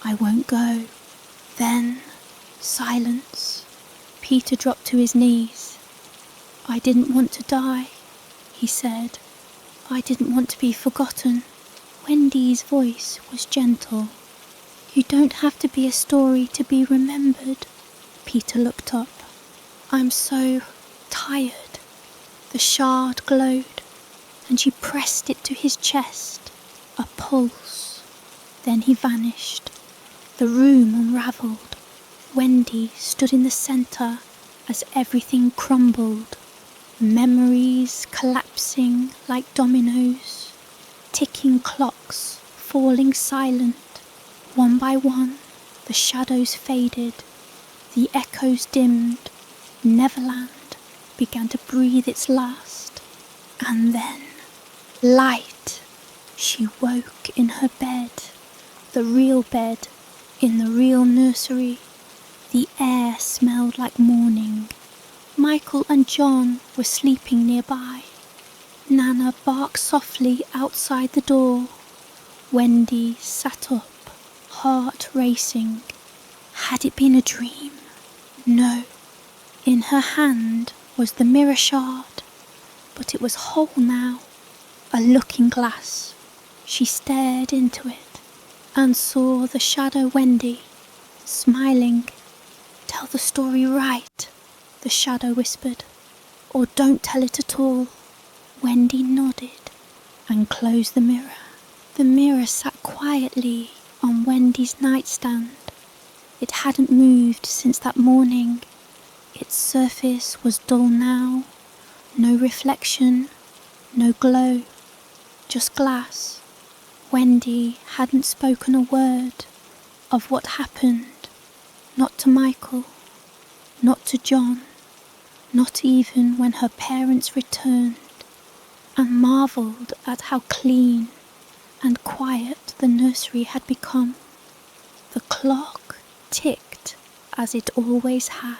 I won't go. Then, silence. Peter dropped to his knees. I didn't want to die, he said. I didn't want to be forgotten. Wendy's voice was gentle. You don't have to be a story to be remembered. Peter looked up. I'm so tired. The shard glowed, and she pressed it to his chest. A pulse. Then he vanished. The room unravelled. Wendy stood in the centre as everything crumbled. Memories collapsing like dominoes. Ticking clocks falling silent. One by one, the shadows faded. The echoes dimmed. Neverland began to breathe its last. And then, light. She woke in her bed. The real bed, in the real nursery. The air smelled like morning. Michael and John were sleeping nearby. Nana barked softly outside the door. Wendy sat up, heart racing. Had it been a dream? No. In her hand was the mirror shard, but it was whole now. A looking glass. She stared into it and saw the shadow Wendy, smiling. Tell the story right, the shadow whispered, or don't tell it at all. Wendy nodded and closed the mirror. The mirror sat quietly on Wendy's nightstand. It hadn't moved since that morning. Its surface was dull now. No reflection, no glow, just glass. Wendy hadn't spoken a word of what happened. Not to Michael, not to John, not even when her parents returned and marvelled at how clean and quiet the nursery had become. The clock ticked as it always had.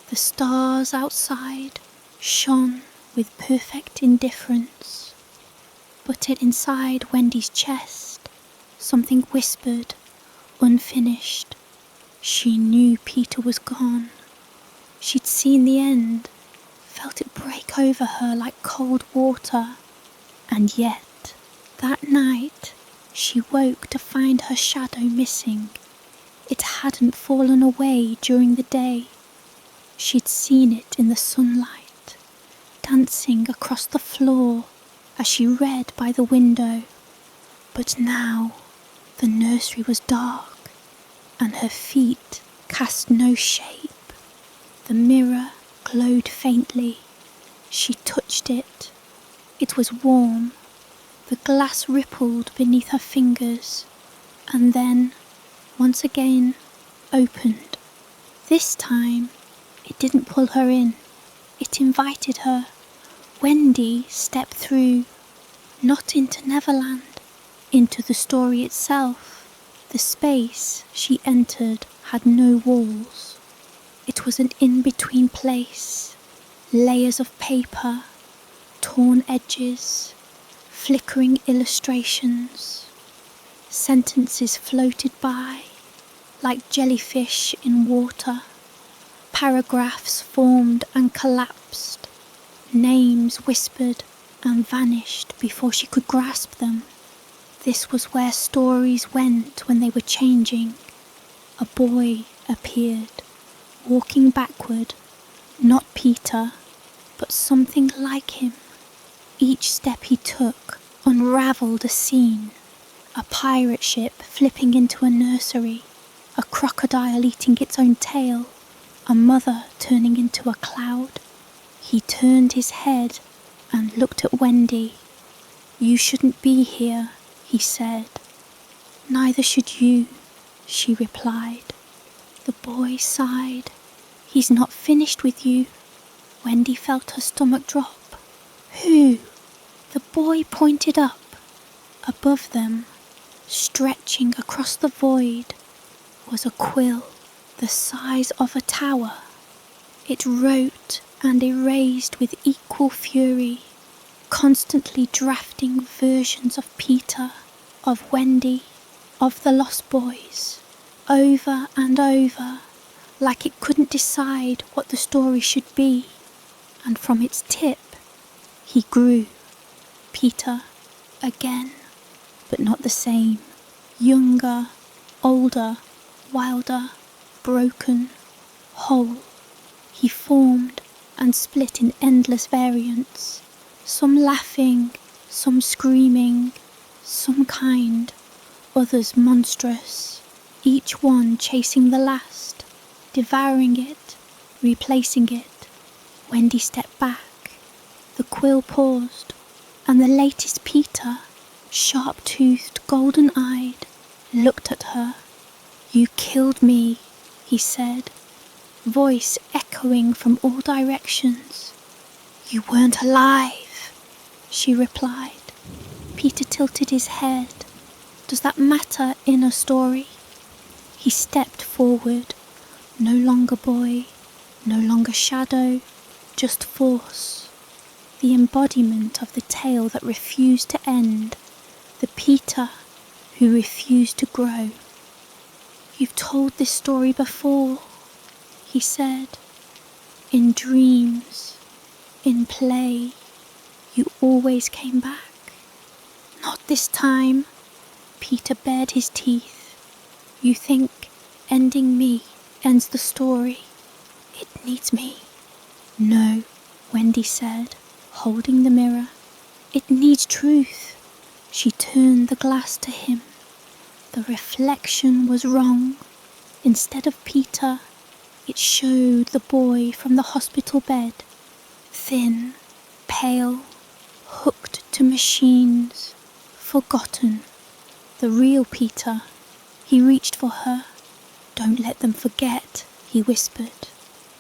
The stars outside shone with perfect indifference. But inside Wendy's chest, something whispered, unfinished. She knew Peter was gone. She'd seen the end, felt it break over her like cold water. And yet, that night, she woke to find her shadow missing. It hadn't fallen away during the day. She'd seen it in the sunlight, dancing across the floor as she read by the window. But now, the nursery was dark, and her feet cast no shape. The mirror glowed faintly. She touched it. It was warm. The glass rippled beneath her fingers, and then, once again, opened. This time, it didn't pull her in. It invited her. Wendy stepped through, not into Neverland, into the story itself. The space she entered had no walls. It was an in-between place, layers of paper, torn edges, flickering illustrations. Sentences floated by like jellyfish in water. Paragraphs formed and collapsed. Names whispered and vanished before she could grasp them. This was where stories went when they were changing. A boy appeared, walking backward, not Peter, but something like him. Each step he took unravelled a scene. A pirate ship flipping into a nursery, a crocodile eating its own tail, a mother turning into a cloud. He turned his head and looked at Wendy. "You shouldn't be here," he said. "Neither should you," she replied. The boy sighed. "He's not finished with you." Wendy felt her stomach drop. "Who?" The boy pointed up. Above them, stretching across the void, was a quill the size of a tower. It wrote and erased with equal fury, constantly drafting versions of Peter, of Wendy, of the Lost Boys, over and over, like it couldn't decide what the story should be. And from its tip, he grew. Peter, again, but not the same. Younger, older, wilder, broken, whole. He formed and split in endless variants, some laughing, some screaming, some kind, others monstrous, each one chasing the last, devouring it, replacing it. Wendy stepped back. The quill paused, and the latest Peter, sharp-toothed, golden-eyed, looked at her. "You killed me," he said, voice echoing from all directions. "You weren't alive," she replied. Peter tilted his head. "Does that matter in a story?" He stepped forward, no longer boy, no longer shadow, just force. The embodiment of the tale that refused to end, the Peter who refused to grow. "You've told this story before," he said. "In dreams, in play, you always came back." "Not this time." Peter bared his teeth. "You think ending me ends the story? It needs me." "No," Wendy said, holding the mirror. "It needs truth." She turned the glass to him. The reflection was wrong. Instead of Peter, it showed the boy from the hospital bed, thin, pale, hooked to machines, forgotten. The real Peter. He reached for her. "Don't let them forget," he whispered.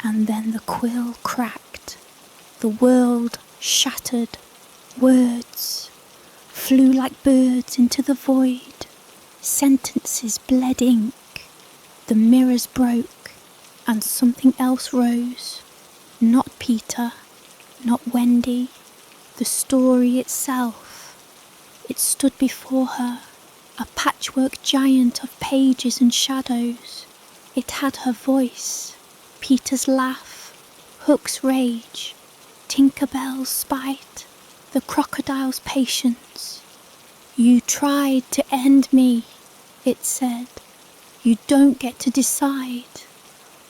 And then the quill cracked. The world shattered. Words flew like birds into the void. Sentences bled ink. The mirrors broke, and something else rose. Not Peter, not Wendy, the story itself. It stood before her, a patchwork giant of pages and shadows. It had her voice, Peter's laugh, Hook's rage, Tinkerbell's spite, the crocodile's patience. "You tried to end me," it said. "You don't get to decide."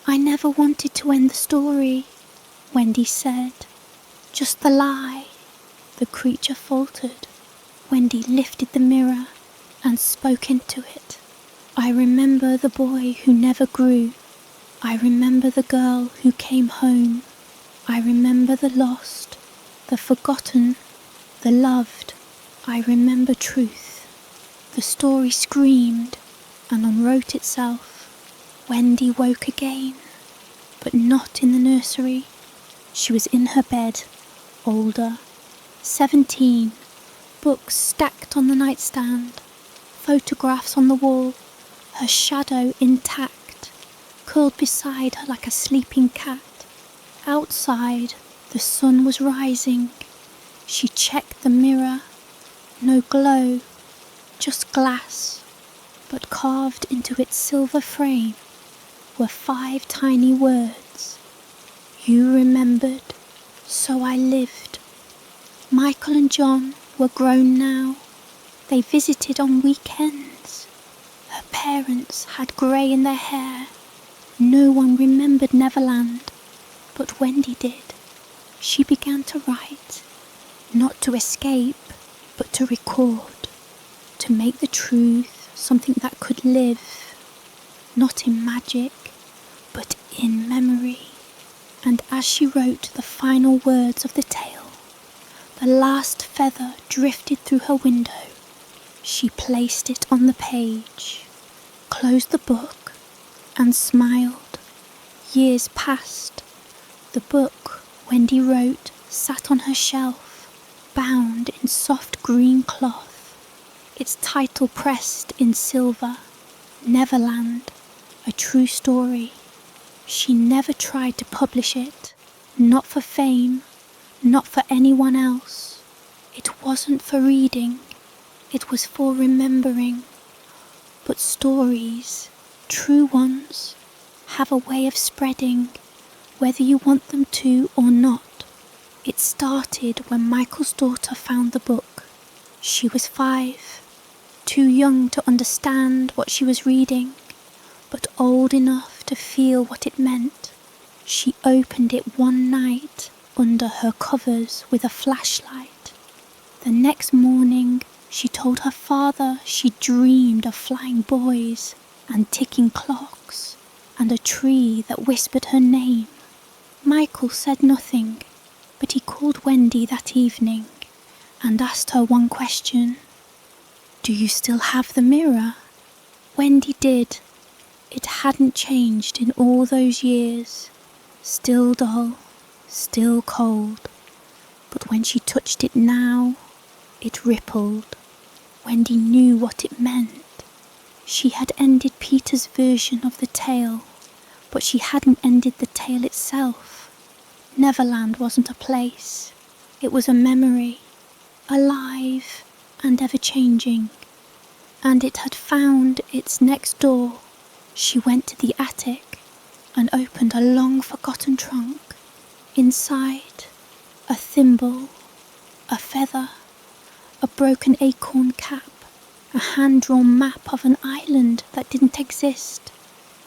"I never wanted to end the story," Wendy said. "Just the lie." The creature faltered. Wendy lifted the mirror and spoke into it. "I remember the boy who never grew. I remember the girl who came home. I remember the lost, the forgotten, the loved. I remember truth." The story screamed and unwrote itself. Wendy woke again, but not in the nursery. She was in her bed, older, 17, books stacked on the nightstand, photographs on the wall, her shadow intact, curled beside her like a sleeping cat. Outside, the sun was rising. She checked the mirror. No glow, just glass, but carved into its silver frame were 5 tiny words. You remembered, so I lived. Michael and John were grown now. They visited on weekends. Her parents had grey in their hair. No one remembered Neverland, but Wendy did. She began to write, not to escape, but to record, to make the truth something that could live, not in magic, but in memory. And as she wrote the final words of the tale, the last feather drifted through her window. She placed it on the page, closed the book, and smiled. Years passed. The book Wendy wrote sat on her shelf, bound in soft green cloth, its title pressed in silver, Neverland, a true story. She never tried to publish it, not for fame, not for anyone else. It wasn't for reading, it was for remembering. But stories, true ones, have a way of spreading, whether you want them to or not. It started when Michael's daughter found the book. She was 5, too young to understand what she was reading, but old enough to feel what it meant. She opened it one night under her covers with a flashlight. The next morning, she told her father she dreamed of flying boys and ticking clocks and a tree that whispered her name. Michael said nothing, but he called Wendy that evening and asked her one question. Do you still have the mirror? Wendy did. It hadn't changed in all those years. Still dull, still cold. But when she touched it now, it rippled. Wendy knew what it meant. She had ended Peter's version of the tale, but she hadn't ended the tale itself. Neverland wasn't a place. It was a memory, alive and ever-changing. And it had found its next door. She went to the attic and opened a long-forgotten trunk. Inside, a thimble, a feather, a broken acorn cap, a hand-drawn map of an island that didn't exist,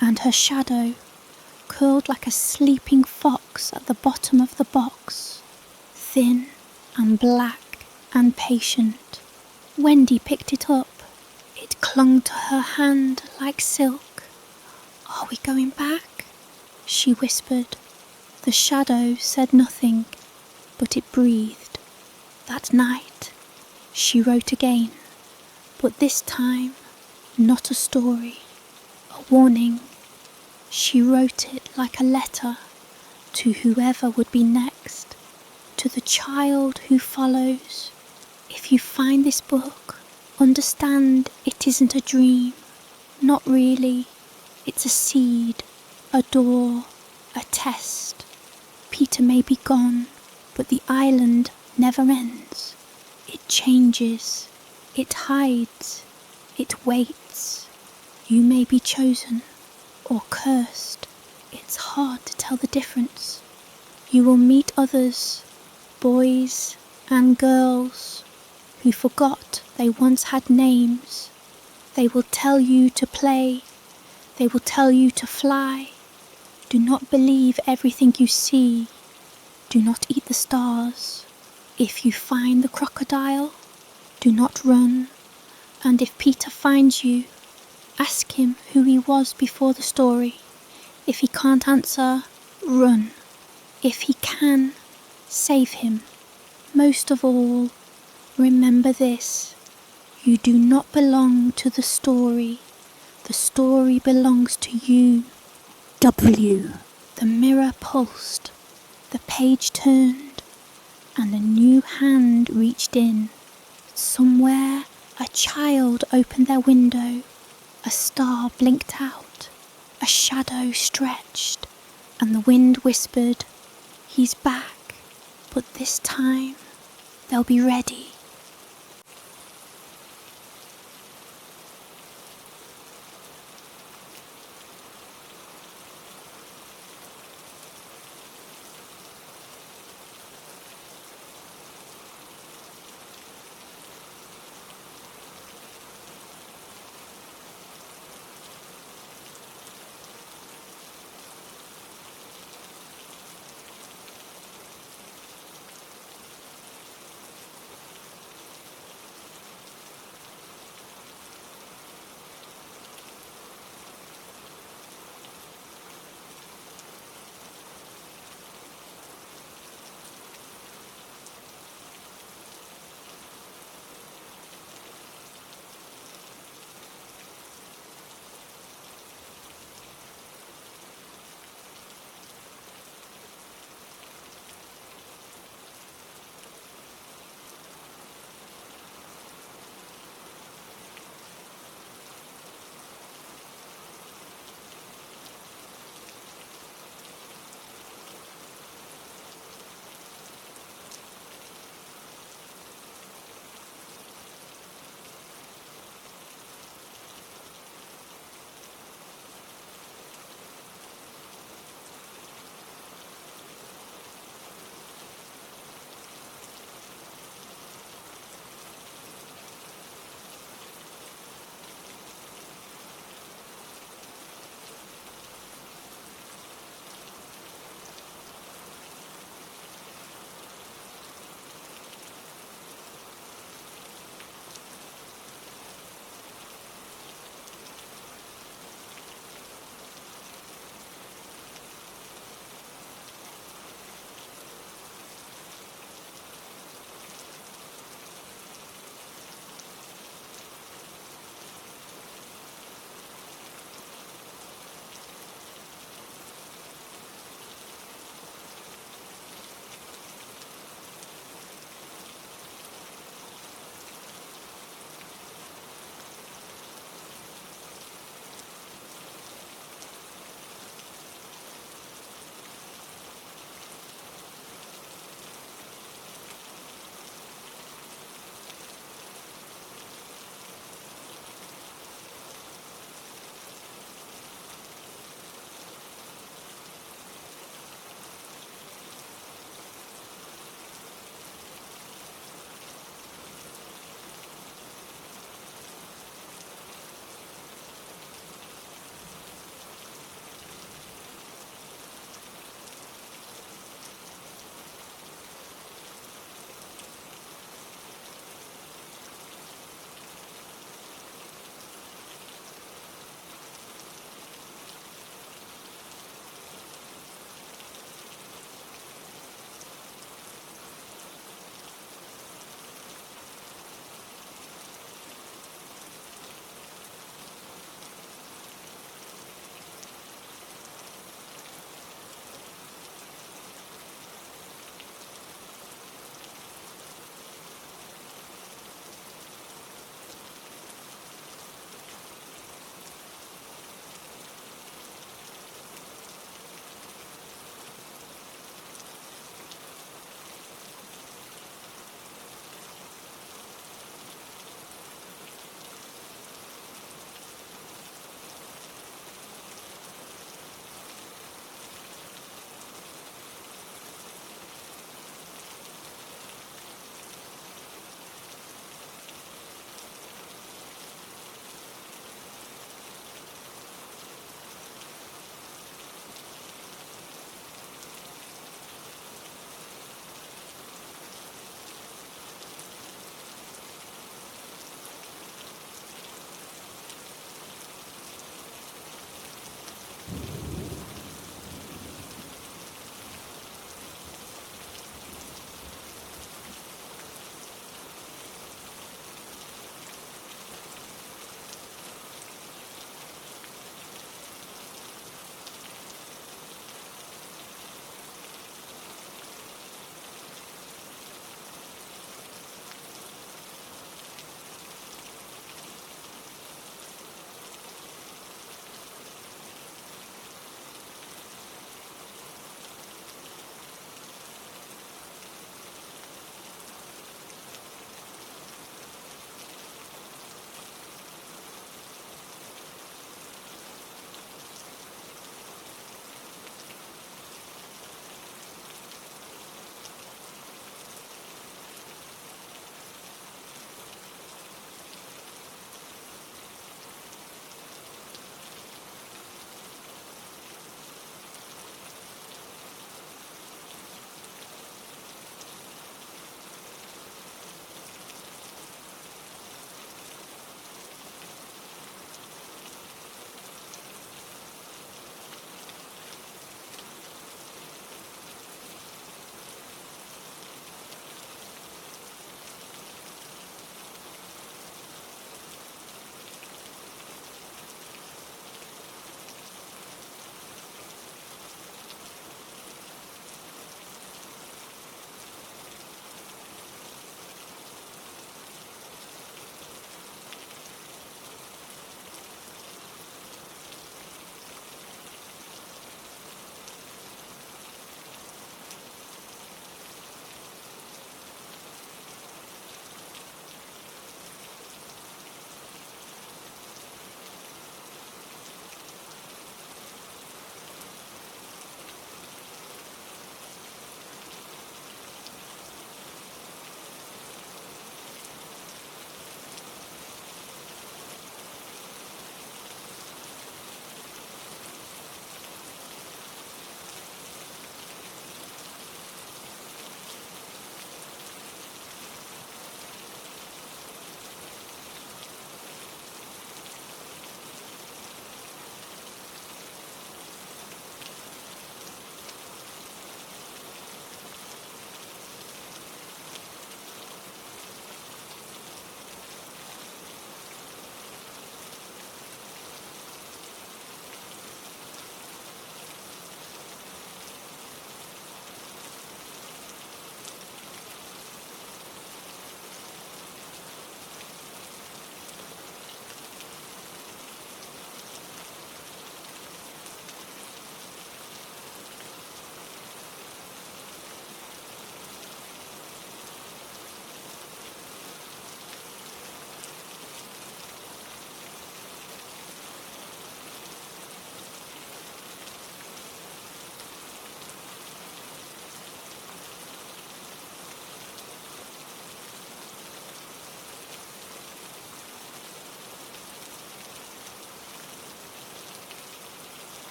and her shadow, curled like a sleeping fox at the bottom of the box, thin and black and patient. Wendy picked it up. It clung to her hand like silk. Are we going back? She whispered. The shadow said nothing, but it breathed. That night, she wrote again, but this time, not a story, a warning. She wrote it like a letter to whoever would be next, to the child who follows. If you find this book, understand it isn't a dream. Not really. It's a seed, a door, a test. Peter may be gone, but the island never ends. It changes. It hides. It waits. You may be chosen or cursed. It's hard to tell the difference. You will meet others, boys and girls, who forgot they once had names. They will tell you to play. They will tell you to fly. Do not believe everything you see. Do not eat the stars. If you find the crocodile, do not run. And if Peter finds you, ask him who he was before the story. If he can't answer, run. If he can, save him. Most of all, remember this. You do not belong to the story. The story belongs to you. W. The mirror pulsed. The page turned, and a new hand reached in. Somewhere, a child opened their window. A star blinked out. A shadow stretched, and the wind whispered, "He's back, but this time they'll be ready.